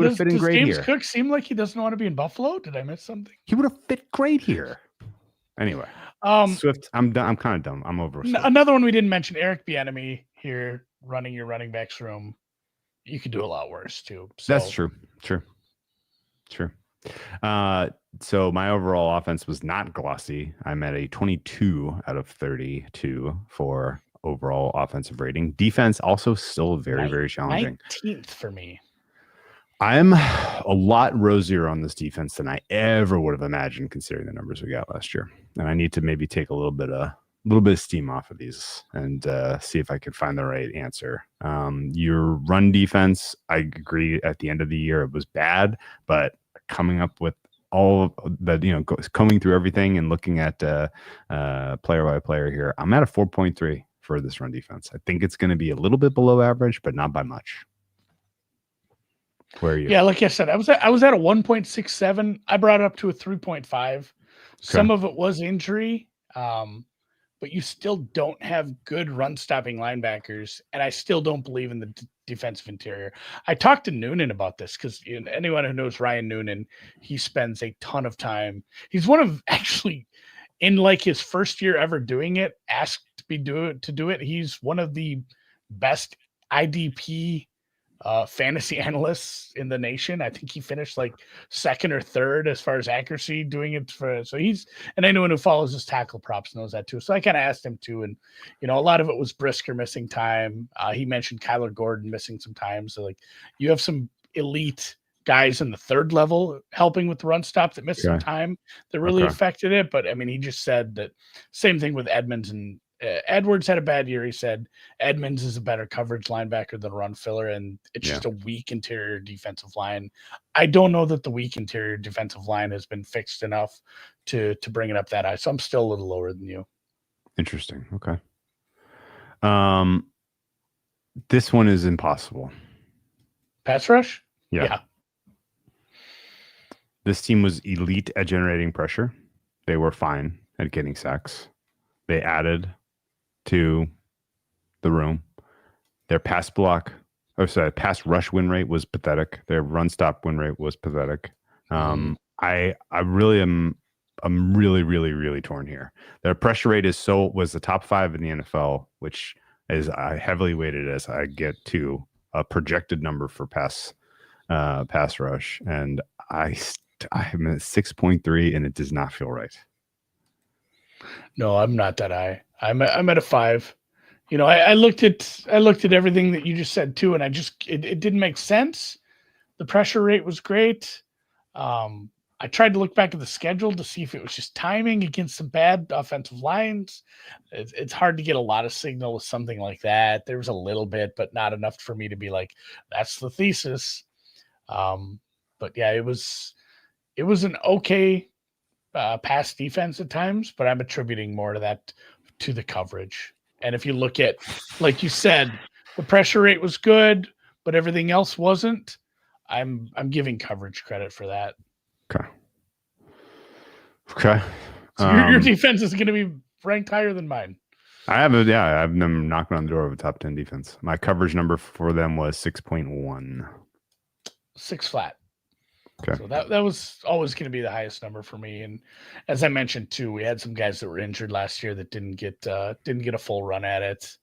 Speaker 3: Does James Cook seem like he doesn't want to be in Buffalo? Did I miss something?
Speaker 2: He would have fit great here. Anyway, Swift, I'm done. I'm kind of done. I'm over.
Speaker 3: Another one we didn't mention, Eric Bieniemy here running your running backs room. You could do a lot worse too. So.
Speaker 2: That's true. So my overall offense was not glossy. I'm at a 22 out of 32 for overall offensive rating. Defense also still very, very challenging.
Speaker 3: 19th for me.
Speaker 2: I'm a lot rosier on this defense than I ever would have imagined, considering the numbers we got last year. And I need to maybe take a little bit of steam off of these and see if I could find the right answer. Your run defense, I agree. At the end of the year, it was bad, but coming up with all of the, combing through everything and looking at player by player here, I'm at a 4.3 for this run defense. I think it's going to be a little bit below average, but not by much. Where are you?
Speaker 3: Yeah, like I said, I was at a 1.67. I brought it up to a 3.5. Some of it was injury, but you still don't have good run-stopping linebackers, and I still don't believe in the defensive interior. I talked to Noonan about this because anyone who knows Ryan Noonan, he spends a ton of time. He's one of actually in like his first year ever doing it, asked to do it. He's one of the best IDP fantasy analysts in the nation. I think he finished like second or third as far as accuracy doing it so and anyone who follows his tackle props knows that too. So I kind of asked him too. And, a lot of it was Brisker missing time. He mentioned Kyler Gordon missing some time. So like you have some elite guys in the third level helping with the run stop that missed some time that really affected it. But I mean, he just said that same thing with Edmonds and Edwards had a bad year. He said Edmonds is a better coverage linebacker than run filler, and it's just a weak interior defensive line. I don't know that the weak interior defensive line has been fixed enough to bring it up that high. So I'm still a little lower than you.
Speaker 2: Interesting. Okay. This one is impossible.
Speaker 3: Pass rush?
Speaker 2: Yeah. This team was elite at generating pressure. They were fine at getting sacks. They added to the room. Their pass rush win rate was pathetic. Their run stop win rate was pathetic. I'm really, really, really torn here. Their pressure rate was the top 5 in the NFL, which is heavily weighted as I get to a projected number for pass rush, and I'm at 6.3, and it does not feel right.
Speaker 3: No, I'm not that high. I'm at a 5. I looked at everything that you just said too, and it didn't make sense. The pressure rate was great. I tried to look back at the schedule to see if it was just timing against some bad offensive lines. It's hard to get a lot of signal with something like that. There was a little bit, but not enough for me to be like, that's the thesis. But yeah, it was an okay pass defense at times, but I'm attributing more to that to the coverage. And if you look at, like you said, the pressure rate was good, but everything else wasn't. I'm giving coverage credit for that.
Speaker 2: Okay.
Speaker 3: So your defense is going to be ranked higher than mine.
Speaker 2: I have them knocking on the door of a top 10 defense. My coverage number for them was 6.1.
Speaker 3: 6 flat.
Speaker 2: Okay.
Speaker 3: So that was always going to be the highest number for me. And as I mentioned too, we had some guys that were injured last year that didn't get a full run at it.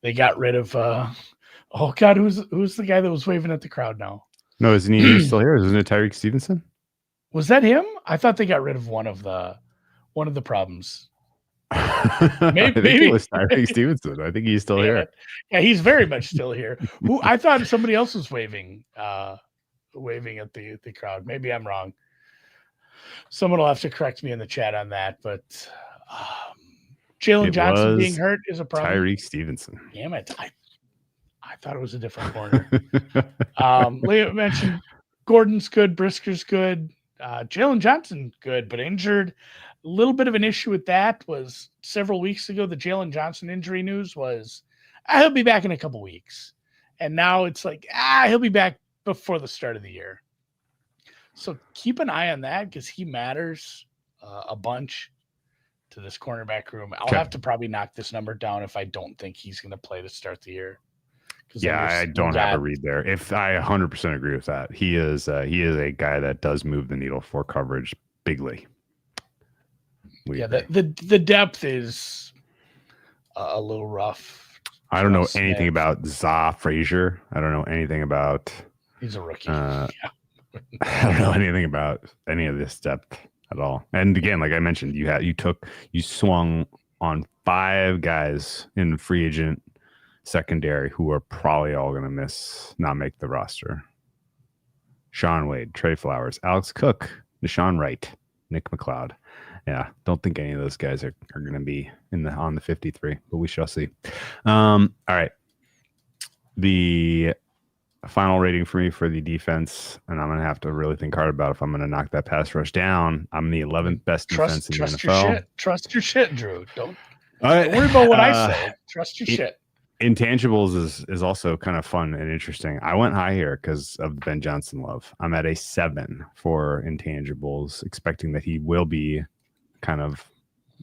Speaker 3: They got rid of oh God, who's the guy that was waving at the crowd now?
Speaker 2: No, isn't he still here? Isn't it Tyreek Stevenson?
Speaker 3: Was that him? I thought they got rid of one of the problems.
Speaker 2: Maybe it was Tyreek Stevenson. I think he's still here.
Speaker 3: Yeah, he's very much still here. I thought somebody else was waving at the crowd. Maybe I'm wrong. Someone will have to correct me in the chat on that. But Jalen Johnson being hurt is a problem.
Speaker 2: Tyreek Stevenson.
Speaker 3: Damn it! I thought it was a different corner. Leo mentioned Gordon's good, Brisker's good, Jalen Johnson good, but injured. A little bit of an issue with that was several weeks ago. The Jalen Johnson injury news was he'll be back in a couple weeks, and now it's like he'll be back before the start of the year. So keep an eye on that because he matters a bunch to this cornerback room. I'll have to probably knock this number down if I don't think he's going to play to start the year.
Speaker 2: Yeah, I don't have a read there. If I 100% agree with that, he is a guy that does move the needle for coverage bigly.
Speaker 3: The depth is a little rough.
Speaker 2: I don't know anything about Za Frazier. I don't know anything about.
Speaker 3: He's a rookie.
Speaker 2: I don't know anything about any of this depth at all. And again, like I mentioned, you swung on 5 guys in free agent secondary who are probably all going to not make the roster. Sean Wade, Trey Flowers, Alex Cook, Deshaun Wright, Nick McLeod. Yeah, don't think any of those guys are going to be on the 53, but we shall see. All right. The final rating for me for the defense, and I'm going to have to really think hard about if I'm going to knock that pass rush down. I'm the 11th best defense in the NFL.
Speaker 3: Trust your shit, Drew. Don't worry about what I say. Trust your shit.
Speaker 2: Intangibles is also kind of fun and interesting. I went high here because of Ben Johnson love. I'm at a 7 for intangibles, expecting that he will be kind of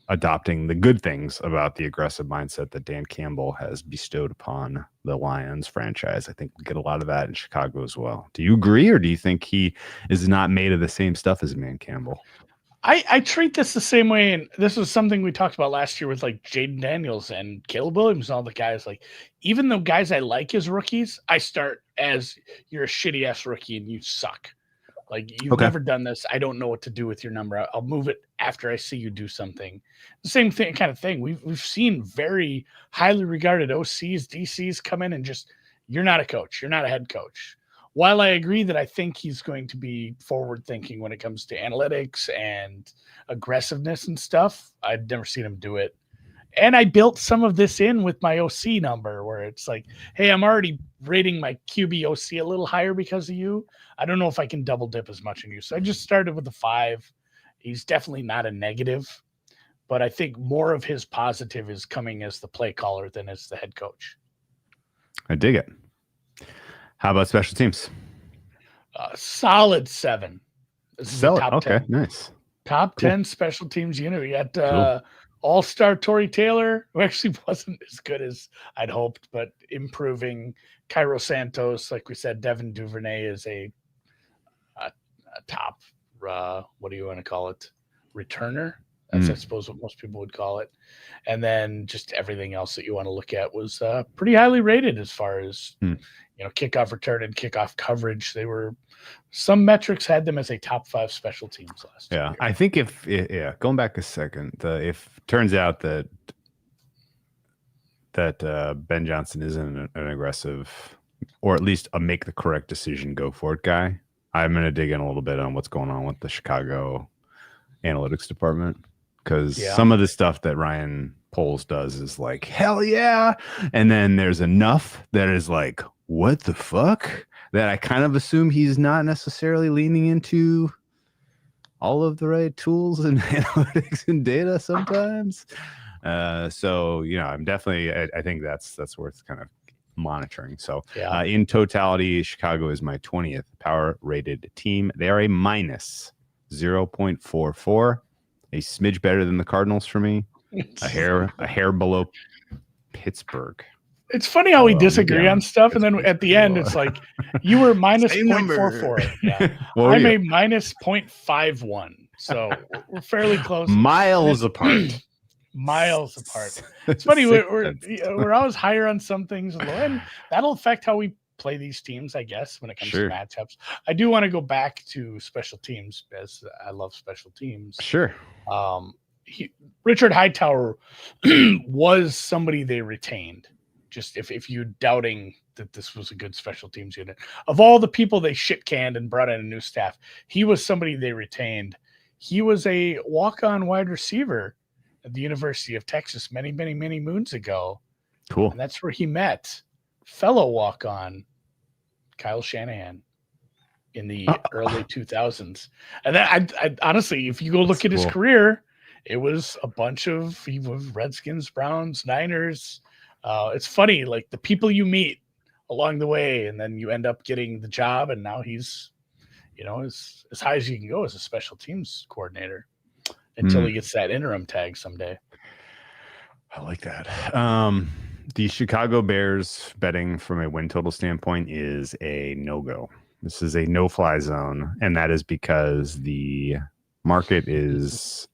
Speaker 2: adopting the good things about the aggressive mindset that Dan Campbell has bestowed upon the Lions franchise. I think we get a lot of that in Chicago as well. Do you agree, or do you think he is not made of the same stuff as Dan Campbell?
Speaker 3: I treat this the same way, and this was something we talked about last year with like Jaden Daniels and Caleb Williams and all the guys. Like, even though guys I like as rookies, I start as you're a shitty ass rookie and you suck. Like, you've never done this. I don't know what to do with your number. I'll move it after I see you do something. The same thing, kind of thing. We've seen very highly regarded OCs, DCs come in and just, you're not a coach. You're not a head coach. While I agree that I think he's going to be forward thinking when it comes to analytics and aggressiveness and stuff, I've never seen him do it. And I built some of this in with my OC number where it's like, hey, I'm already rating my QB OC a little higher because of you. I don't know if I can double dip as much in you. So I just started with a 5. He's definitely not a negative, but I think more of his positive is coming as the play caller than as the head coach.
Speaker 2: I dig it. How about special teams?
Speaker 3: Solid 7.
Speaker 2: Solid. Okay, 10. Nice.
Speaker 3: Top 10 special teams unit. We got all-star Torrey Taylor, who actually wasn't as good as I'd hoped, but improving. Cairo Santos, like we said, Devin Duvernay is a top, what do you want to call it? Returner. That's, I suppose, what most people would call it. And then just everything else that you want to look at was pretty highly rated as far as, kickoff return and kickoff coverage. They were, some metrics had them as a top 5 special teams last year.
Speaker 2: I think going back a second, if it turns out that Ben Johnson isn't an aggressive, or at least a make the correct decision, go for it guy, I'm going to dig in a little bit on what's going on with the Chicago analytics department, because some of the stuff that Ryan Poles does is like, hell yeah. And then there's enough that is like, what the fuck? That I kind of assume he's not necessarily leaning into all of the right tools and analytics and data sometimes. So, I'm definitely, I think that's worth kind of monitoring. So in totality, Chicago is my 20th power rated team. They are a minus 0.44, a smidge better than the Cardinals for me, a hair below Pittsburgh.
Speaker 3: It's funny how we disagree on stuff, and then at the end, it's like, you were minus 0.44. Yeah. I'm a minus 0.51. So we're fairly close.
Speaker 2: Miles apart.
Speaker 3: Miles apart. It's funny, we're always higher on some things, and that'll affect how we play these teams, I guess, when it comes to matchups. I do want to go back to special teams, as I love special teams.
Speaker 2: Sure.
Speaker 3: Richard Hightower was somebody they retained. Just if you're doubting that this was a good special teams unit, of all the people they shit canned and brought in a new staff, he was somebody they retained. He was a walk-on wide receiver at the University of Texas many, many, many moons ago.
Speaker 2: Cool.
Speaker 3: And that's where he met fellow walk-on Kyle Shanahan in the early 2000s. And that, I honestly, if you go look at his career, it was a bunch of Redskins, Browns, Niners. It's funny, like the people you meet along the way, and then you end up getting the job, and now he's, as high as you can go as a special teams coordinator until he gets that interim tag someday.
Speaker 2: I like that. The Chicago Bears betting from a win total standpoint is a no-go. This is a no-fly zone, and that is because the market was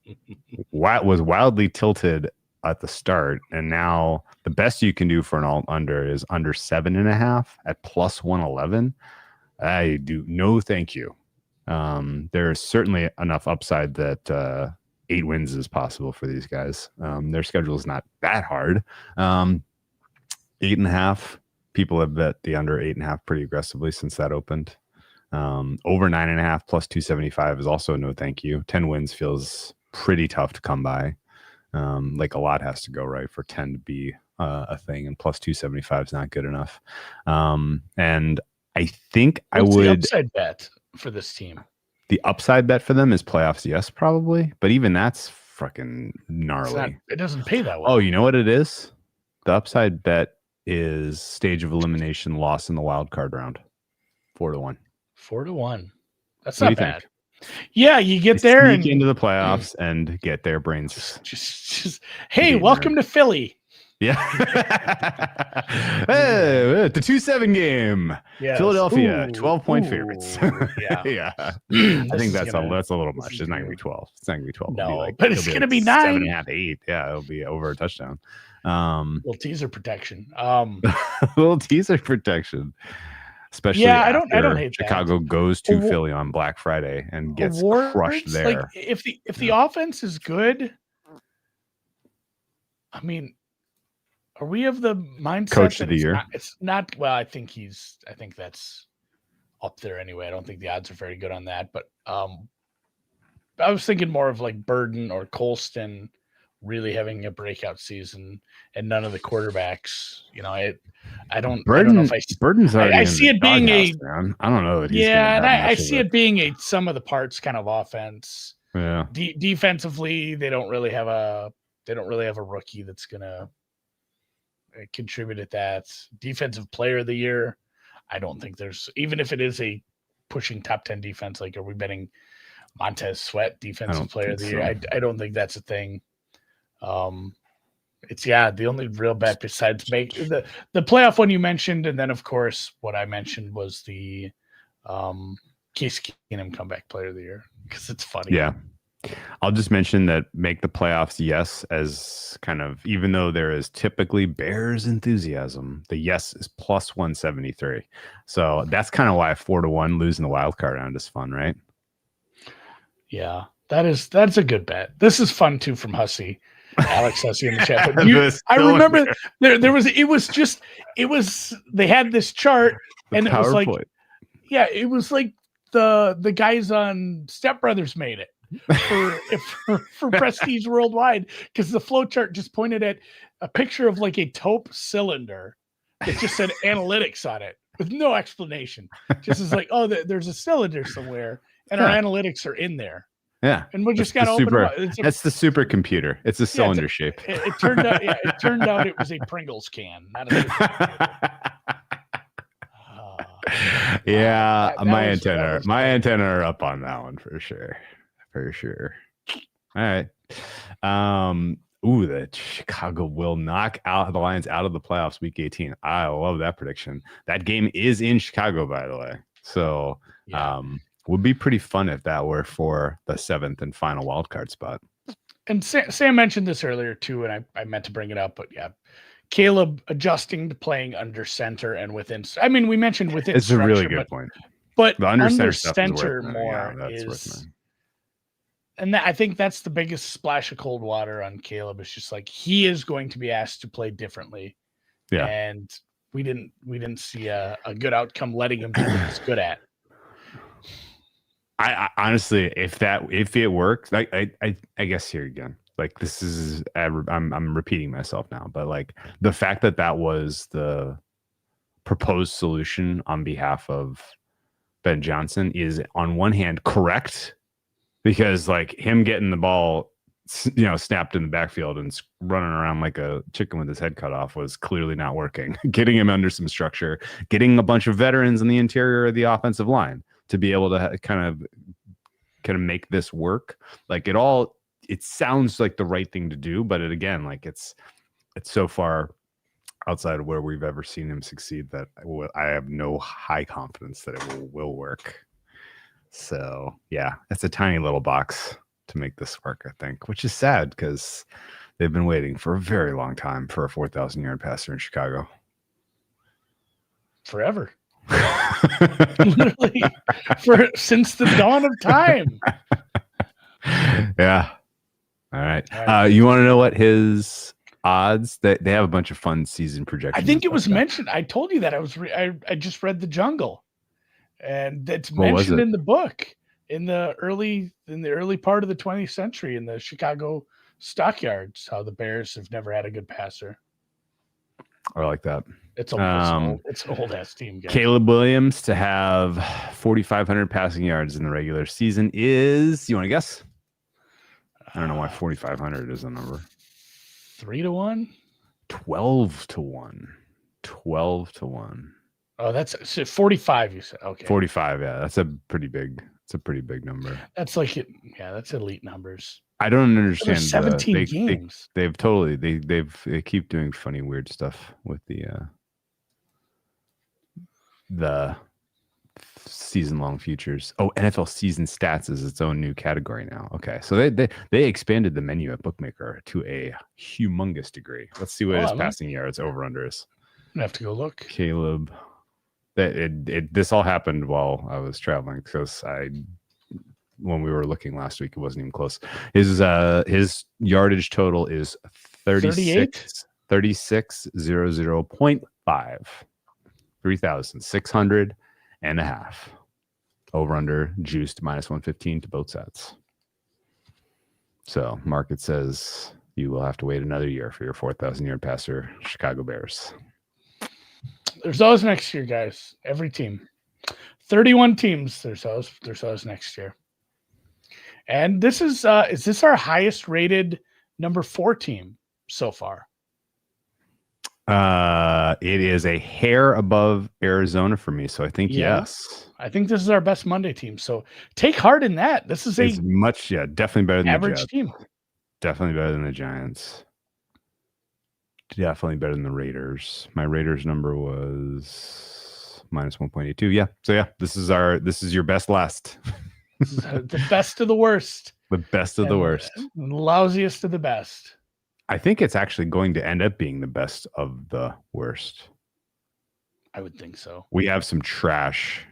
Speaker 2: wildly tilted at the start, and now the best you can do for an alt under is under 7.5 at plus 111. I do no thank you. There's certainly enough upside that 8 wins is possible for these guys. Their schedule is not that hard. 8.5, people have bet the under 8.5 pretty aggressively since that opened. Over 9.5 plus 275 is also no thank you. 10 wins feels pretty tough to come by. Like a lot has to go right for 10 to be a thing, and plus 275 is not good enough. And I think
Speaker 3: What's the upside bet for this team?
Speaker 2: The upside bet for them is playoffs, yes, probably, but even that's fucking gnarly.
Speaker 3: It doesn't pay that well.
Speaker 2: Oh, you know what it is? The upside bet is stage of elimination loss in the wild card round. 4-1.
Speaker 3: 4-1. That's not bad. Yeah, you get there
Speaker 2: sneak
Speaker 3: and
Speaker 2: into the playoffs and get their brains.
Speaker 3: Just hey, welcome to Philly.
Speaker 2: Yeah. Hey, the 2-7 game.
Speaker 3: Yes.
Speaker 2: Philadelphia,
Speaker 3: Ooh,
Speaker 2: 12-point favorites.
Speaker 3: Yeah.
Speaker 2: Yeah. I think that's a little much. It's not going to be 12. It's not going to be 12.
Speaker 3: No, but it's going to be
Speaker 2: 9.
Speaker 3: 7.5,
Speaker 2: 8. Yeah, it'll be over a touchdown.
Speaker 3: Little teaser protection.
Speaker 2: Little teaser protection. Especially
Speaker 3: I don't hate
Speaker 2: Chicago goes to Philly on Black Friday and gets crushed there.
Speaker 3: Like if the offense is good, I mean, are we of the mindset
Speaker 2: Coach
Speaker 3: that
Speaker 2: of the year?
Speaker 3: It's not. Well, I think that's up there anyway. I don't think the odds are very good on that. But I was thinking more of like Burden or Colston really having a breakout season, and none of the quarterbacks. I don't know if
Speaker 2: Burden's already.
Speaker 3: I see it being
Speaker 2: man. I don't know that he's
Speaker 3: and I see it being a sum of the parts kind of offense.
Speaker 2: Yeah.
Speaker 3: Defensively, they don't really have a rookie that's gonna contribute at that. Defensive player of the year, I don't think there's, even if it is a pushing top 10 defense, like are we betting Montez Sweat defensive player of the year? I don't think that's a thing. It's the only real bet besides make the playoff one you mentioned, and then of course what I mentioned was the Case Keenum comeback player of the year, because it's funny.
Speaker 2: Yeah. I'll just mention that make the playoffs, yes, as kind of, even though there is typically Bears enthusiasm, the yes is plus 173. So that's kind of why 4-1 losing the wild card round is fun, right?
Speaker 3: Yeah, that's a good bet. This is fun too from Hussey. Alex Hussey in the chat. But I remember they had this chart and it was like, it was like the guys on Step Brothers made it for Prestige Worldwide, because the flow chart just pointed at a picture of like a taupe cylinder that just said analytics on it with no explanation. Just as like, oh, there's a cylinder somewhere and our analytics are in there.
Speaker 2: Yeah,
Speaker 3: and we just got to open it up.
Speaker 2: That's the supercomputer. It's a cylinder shape.
Speaker 3: It turned out. Yeah, it turned out it was a Pringles can, not a supercomputer.
Speaker 2: My antenna are up on that one for sure. All right. The Chicago will knock out the Lions out of the playoffs week 18. I love that prediction. That game is in Chicago, by the way. So would be pretty fun if that were for the 7th and final wildcard spot.
Speaker 3: And Sam mentioned this earlier too, and I meant to bring it up, but Caleb adjusting to playing under center and within. I mean, we mentioned within.
Speaker 2: It's a really good point.
Speaker 3: But
Speaker 2: the
Speaker 3: under center more
Speaker 2: is.
Speaker 3: And I think that's the biggest splash of cold water on Caleb. It's just like he is going to be asked to play differently. Yeah. And we didn't see a good outcome letting him do what he's good at.
Speaker 2: I honestly, if it works, I guess here again, like this is, I'm repeating myself now, but like the fact that was the proposed solution on behalf of Ben Johnson is on one hand correct, because like him getting the ball, snapped in the backfield and running around like a chicken with his head cut off was clearly not working. Getting him under some structure, getting a bunch of veterans in the interior of the offensive line to be able to kind of make this work. Like it sounds like the right thing to do, but again, like it's so far outside of where we've ever seen him succeed that I have no high confidence that it will work. So yeah, it's a tiny little box to make this work, I think, which is sad because they've been waiting for a very long time for a 4,000-yard passer in Chicago.
Speaker 3: Forever. Literally since the dawn of time.
Speaker 2: Yeah. All right. You want to know what his odds? That they have a bunch of fun season projections.
Speaker 3: I think it was mentioned. I told you that I just read The Jungle, and that's mentioned in the book in the early part of the 20th century in the Chicago stockyards, how the Bears have never had a good passer.
Speaker 2: I like that.
Speaker 3: It's an old ass team. Guys.
Speaker 2: Caleb Williams to have 4,500 passing yards in the regular season is, you want to guess? I don't know why 4,500 is the number.
Speaker 3: 3-1?
Speaker 2: 12-1. 12-1.
Speaker 3: Oh, that's 45, you said. Okay.
Speaker 2: 45, yeah. That's a pretty big It's a pretty big number.
Speaker 3: That's like it. Yeah, that's elite numbers.
Speaker 2: I don't understand.
Speaker 3: 17 games.
Speaker 2: They keep doing funny, weird stuff with the season-long futures. Oh, NFL season stats is its own new category now. Okay, so they expanded the menu at Bookmaker to a humongous degree. Let's see what his passing yards over/under is.
Speaker 3: I have to go look.
Speaker 2: Caleb, this all happened while I was traveling because when we were looking last week, it wasn't even close. His yardage total is 36,000.5. 3,600 and a half. Over under juiced -115 to both sets. So market says you will have to wait another year for your 4,000-yard passer, Chicago Bears.
Speaker 3: There's always next year, guys. Every team. 31 teams. There's always next year. And this is this our highest rated number 4 team so far?
Speaker 2: It is a hair above Arizona for me, so I think yes.
Speaker 3: I think this is our best Monday team. So take heart in that. This is
Speaker 2: definitely better than
Speaker 3: average
Speaker 2: the Jets.
Speaker 3: team.
Speaker 2: Definitely better than the Giants. Definitely better than the Raiders. My Raiders number was -1.82. Yeah. So yeah, this is your best last.
Speaker 3: The best of the worst.
Speaker 2: The best of the worst.
Speaker 3: Lousiest of the best.
Speaker 2: I think it's actually going to end up being the best of the worst.
Speaker 3: I would think so.
Speaker 2: We have some trash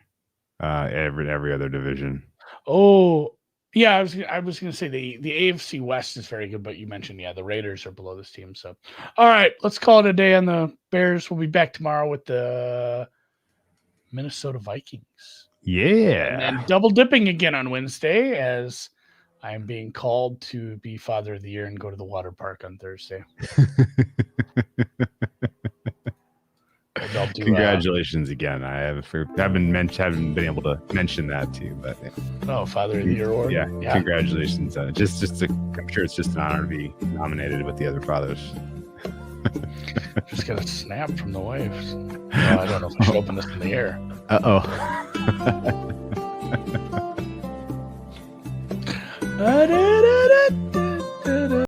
Speaker 2: every other division.
Speaker 3: Oh, yeah. I was going to say the AFC West is very good, but you mentioned the Raiders are below this team. So, all right, let's call it a day on the Bears. We'll be back tomorrow with the Minnesota Vikings.
Speaker 2: Yeah,
Speaker 3: and double dipping again on Wednesday as I am being called to be Father of the Year and go to the water park on Thursday.
Speaker 2: Congratulations again. I haven't been able to mention that to you, but
Speaker 3: Father of the Year award.
Speaker 2: Yeah. Congratulations. I'm sure it's just an honor to be nominated with the other fathers.
Speaker 3: Just got a snap from the waves. I don't know if I should open this in the air.
Speaker 2: I did it.